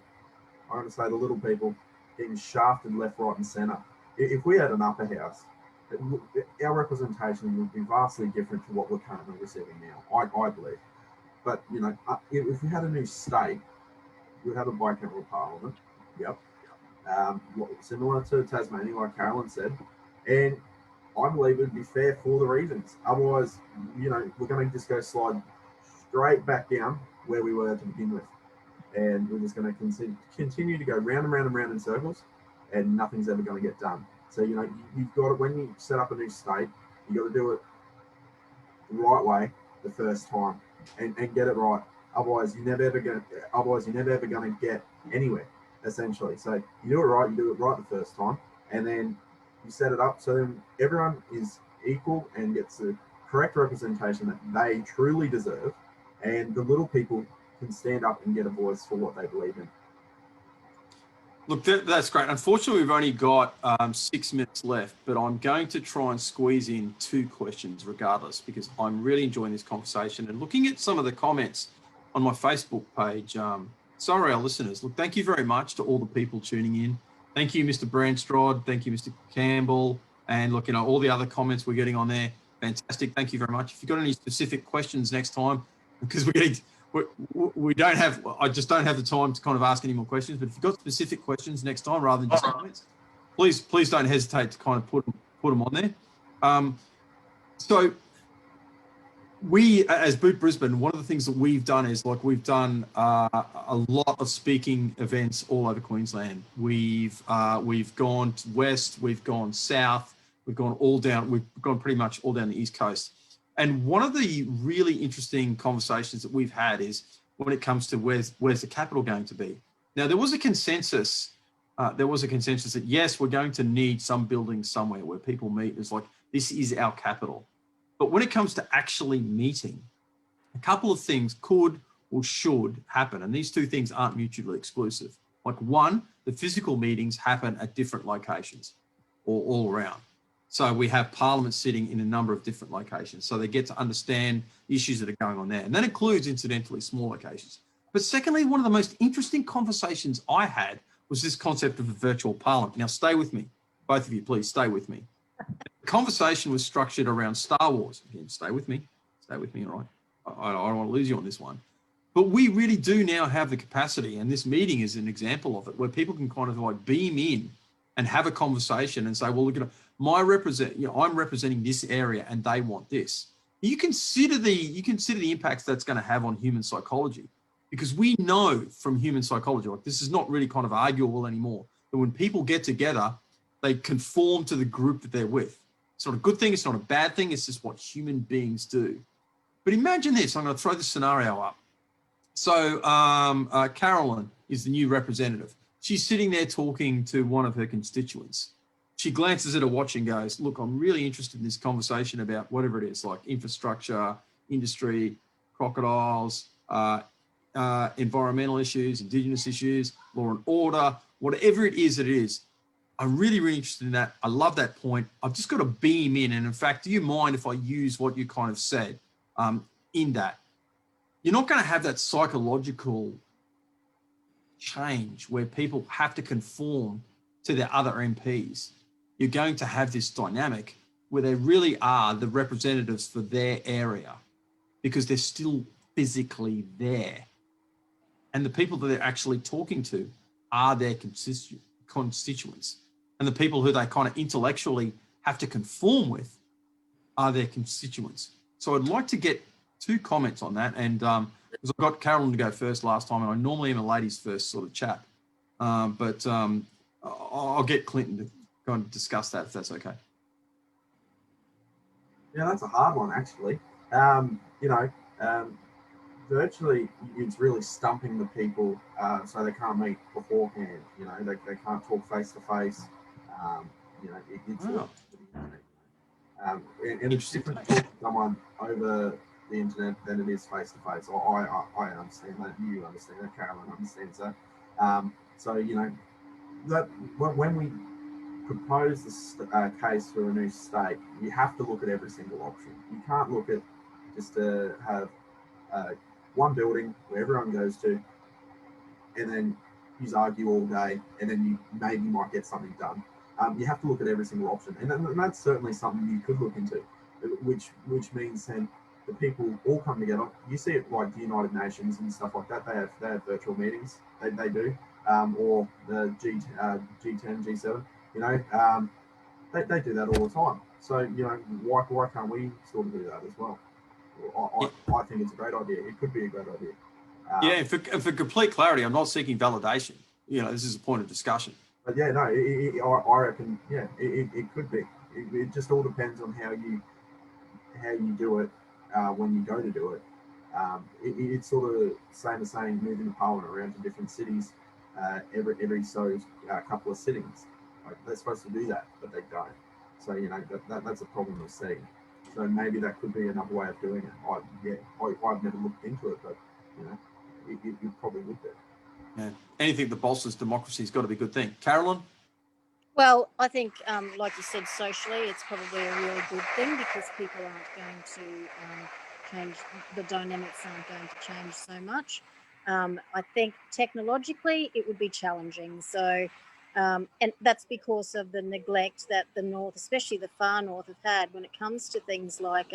I'm going to say the little people getting shafted left, right, and centre. If we had an upper house, our representation would be vastly different to what we're currently receiving now. I believe. But if we had a new state, we'd have a bicameral parliament. Yep. Similar to Tasmania, like Carolyn said, and I believe it'd be fair for the reasons. Otherwise, we're going to just go slide straight back down where we were to begin with, and we're just going to continue to go round and round and round in circles, and nothing's ever going to get done. So you've got to, when you set up a new state, you got to do it the right way the first time and get it right. Otherwise, you're never ever going to get anywhere. Essentially, so you do it right the first time, and then you set it up so then everyone is equal and gets the correct representation that they truly deserve, and the little people can stand up and get a voice for what they believe in. Look, that's great. Unfortunately, we've only got 6 minutes left, but I'm going to try and squeeze in 2 questions regardless, because I'm really enjoying this conversation and looking at some of the comments on my Facebook page. So are our listeners. Look, thank you very much to all the people tuning in. Thank you, Mr. Brandstrod. Thank you, Mr. Campbell. And look, all the other comments we're getting on there. Fantastic. Thank you very much. If you've got any specific questions next time, because I just don't have the time to kind of ask any more questions, but if you've got specific questions next time rather than just comments, please don't hesitate to kind of put them on there. So we, as Boot Brisbane, one of the things that we've done is like we've done a lot of speaking events all over Queensland. We've gone to west, we've gone south, we've gone pretty much all down the east coast. And one of the really interesting conversations that we've had is when it comes to where's the capital going to be. Now there was a consensus. That yes, we're going to need some buildings somewhere where people meet. It's like this is our capital. But when it comes to actually meeting, a couple of things could or should happen. And these two things aren't mutually exclusive. Like one, the physical meetings happen at different locations or all around. So we have Parliament sitting in a number of different locations. So they get to understand the issues that are going on there. And that includes, incidentally, small locations. But secondly, one of the most interesting conversations I had was this concept of a virtual parliament. Now, stay with me. Both of you, please stay with me. The conversation was structured around Star Wars. Again, stay with me, all right? I don't want to lose you on this one. But we really do now have the capacity, and this meeting is an example of it, where people can kind of like beam in and have a conversation and say, well, look, I'm representing this area and they want this. You consider the impacts that's going to have on human psychology, because we know from human psychology, like this is not really kind of arguable anymore, that when people get together, they conform to the group that they're with. It's not a good thing. It's not a bad thing. It's just what human beings do. But imagine this. I'm going to throw this scenario up. So Carolyn is the new representative. She's sitting there talking to one of her constituents. She glances at her watch and goes, look, I'm really interested in this conversation about whatever it is, like infrastructure, industry, crocodiles, environmental issues, Indigenous issues, law and order, whatever it is that it is. I'm really, really interested in that. I love that point. I've just got to beam in. And in fact, do you mind if I use what you kind of said in that? You're not going to have that psychological change where people have to conform to their other MPs. You're going to have this dynamic where they really are the representatives for their area because they're still physically there. And the people that they're actually talking to are their constituents. And the people who they kind of intellectually have to conform with are their constituents. So I'd like to get two comments on that. And because I got Carolyn to go first last time, and I normally am a ladies first sort of chap. But I'll get Clyton to go and discuss that if that's okay. Yeah, that's a hard one, actually. Virtually, it's really stumping the people so they can't meet beforehand. They can't talk face to face. It's Wow. and it's different to talk to someone over the internet than it is face to face. I understand that. You understand that. Carolyn understands that. That when we propose this case for a new state, you have to look at every single option. You can't look at just to have one building where everyone goes to, and then you argue all day, and then you maybe might get something done. You have to look at every single option, and that's certainly something you could look into, which means then the people all come together. You see it like the United Nations and stuff like that. They have virtual meetings. They do, or the G10, G7. They do that all the time. So why can't we sort of do that as well? I think it's a great idea. It could be a great idea. Yeah, for complete clarity, I'm not seeking validation. This is a point of discussion. But yeah, no, I reckon, yeah, it could be. It just all depends on how you do it when you go to do it. It's sort of same as saying moving the parliament around to different cities every couple of sittings. Like, they're supposed to do that, but they don't. So that's a problem we see. So maybe that could be another way of doing it. I've never looked into it, but it probably would be. Yeah. Anything that bolsters democracy has got to be a good thing. Carolyn? Well, I think, like you said, socially, it's probably a really good thing because people aren't going to change, the dynamics aren't going to change so much. I think technologically it would be challenging. So, and that's because of the neglect that the North, especially the far North, have had when it comes to things like,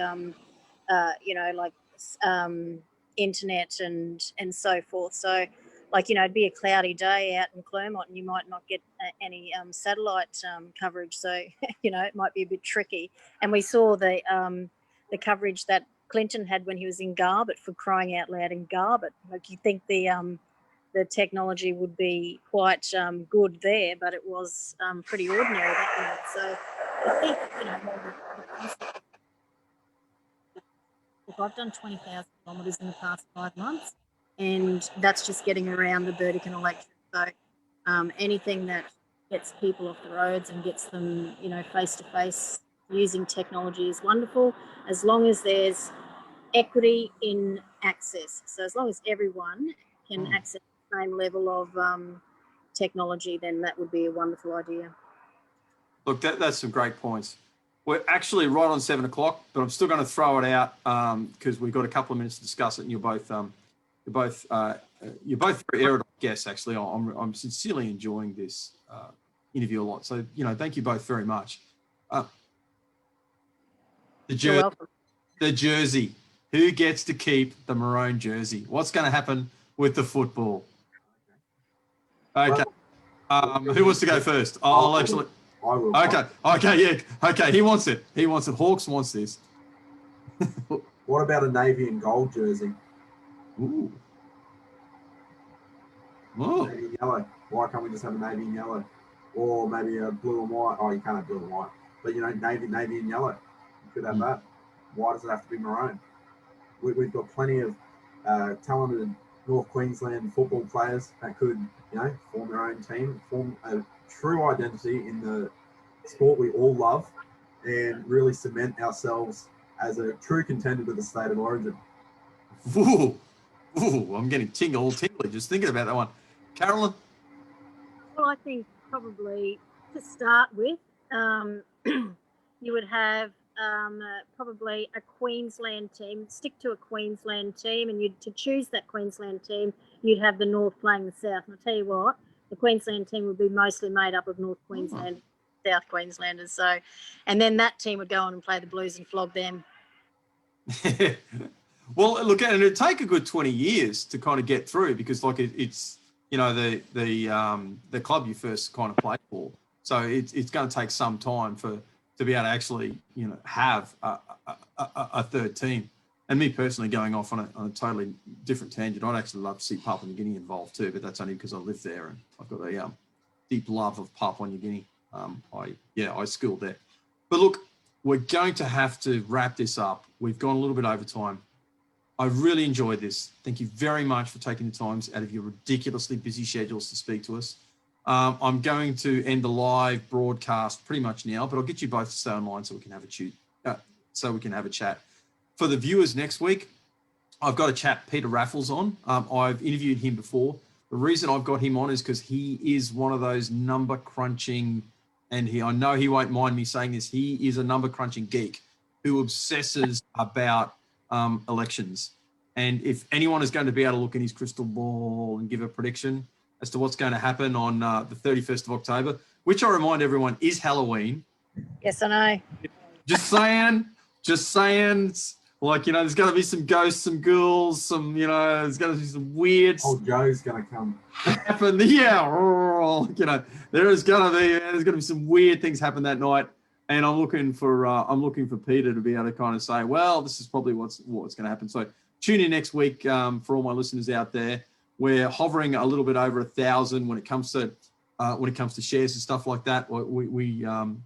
internet and so forth. So like, it'd be a cloudy day out in Clermont and you might not get any satellite coverage. So, it might be a bit tricky. And we saw the coverage that Clyton had when he was in Garbett, for crying out loud, in Garbett. Like, you think the technology would be quite good there, but it was pretty ordinary that night. So I think, look, I've done 20,000 kilometres in the past 5 months, and that's just getting around the vertical electric. So anything that gets people off the roads and gets them, face to face using technology is wonderful, as long as there's equity in access. So as long as everyone can access the same level of technology, then that would be a wonderful idea. Look, that's some great points. We're actually right on 7 o'clock, but I'm still going to throw it out because we've got a couple of minutes to discuss it. And you're both very erudite guests. Actually, I'm sincerely enjoying this interview a lot. So thank you both very much. You're welcome. The jersey. Who gets to keep the maroon jersey? What's going to happen with the football? Okay. Who wants to go first? I'll actually. I will. Okay, yeah. Okay, he wants it. Hawks wants this. What about a navy and gold jersey? Ooh. Oh. Navy and yellow. Why can't we just have a navy and yellow? Or maybe a blue and white. Oh, you can't have blue and white. But, navy and yellow. You could have that. Why does it have to be maroon? We've got plenty of talented North Queensland football players that could, form their own team, form a true identity in the sport we all love, and really cement ourselves as a true contender to the state of origin. Ooh, I'm getting tingly just thinking about that one. Carolyn? Well, I think probably to start with, you would have probably a Queensland team, stick to a Queensland team, and to choose that Queensland team, you'd have the North playing the South. And I'll tell you what, the Queensland team would be mostly made up of North Queensland, South Queenslanders. So, and then that team would go on and play the Blues and flog them. Well, look, and it'd take a good 20 years to kind of get through, because it's the club you first kind of played for. So it's going to take some time to be able to actually have a third team. And me personally, going off on a totally different tangent, I'd actually love to see Papua New Guinea involved too, but that's only because I live there and I've got a deep love of Papua New Guinea. I schooled there. But look, we're going to have to wrap this up. We've gone a little bit over time. I really enjoyed this. Thank you very much for taking the time out of your ridiculously busy schedules to speak to us. I'm going to end the live broadcast pretty much now, but I'll get you both to stay online so we can have a chat. For the viewers next week, I've got a chap, Peter Raffles, on. I've interviewed him before. The reason I've got him on is because he is one of those number crunching, and I know he won't mind me saying this, he is a number crunching geek who obsesses about elections. And if anyone is going to be able to look in his crystal ball and give a prediction as to what's going to happen on the 31st of October, which I remind everyone is Halloween. Yes, I know. Just saying. Like, there's going to be some ghosts, some ghouls, there's going to be some weird. Old Joe's going to come. Happen. Yeah. There's going to be some weird things happen that night. And I'm looking for Peter to be able to kind of say, well, this is probably what's going to happen. So tune in next week for all my listeners out there. We're hovering a little bit over 1,000 when it comes to shares and stuff like that. When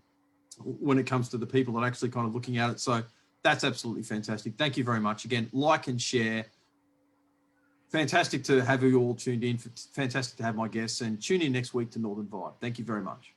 it comes to the people that are actually kind of looking at it. So that's absolutely fantastic. Thank you very much. Again, like and share. Fantastic to have you all tuned in. Fantastic to have my guests, and tune in next week to Northern Vibe. Thank you very much.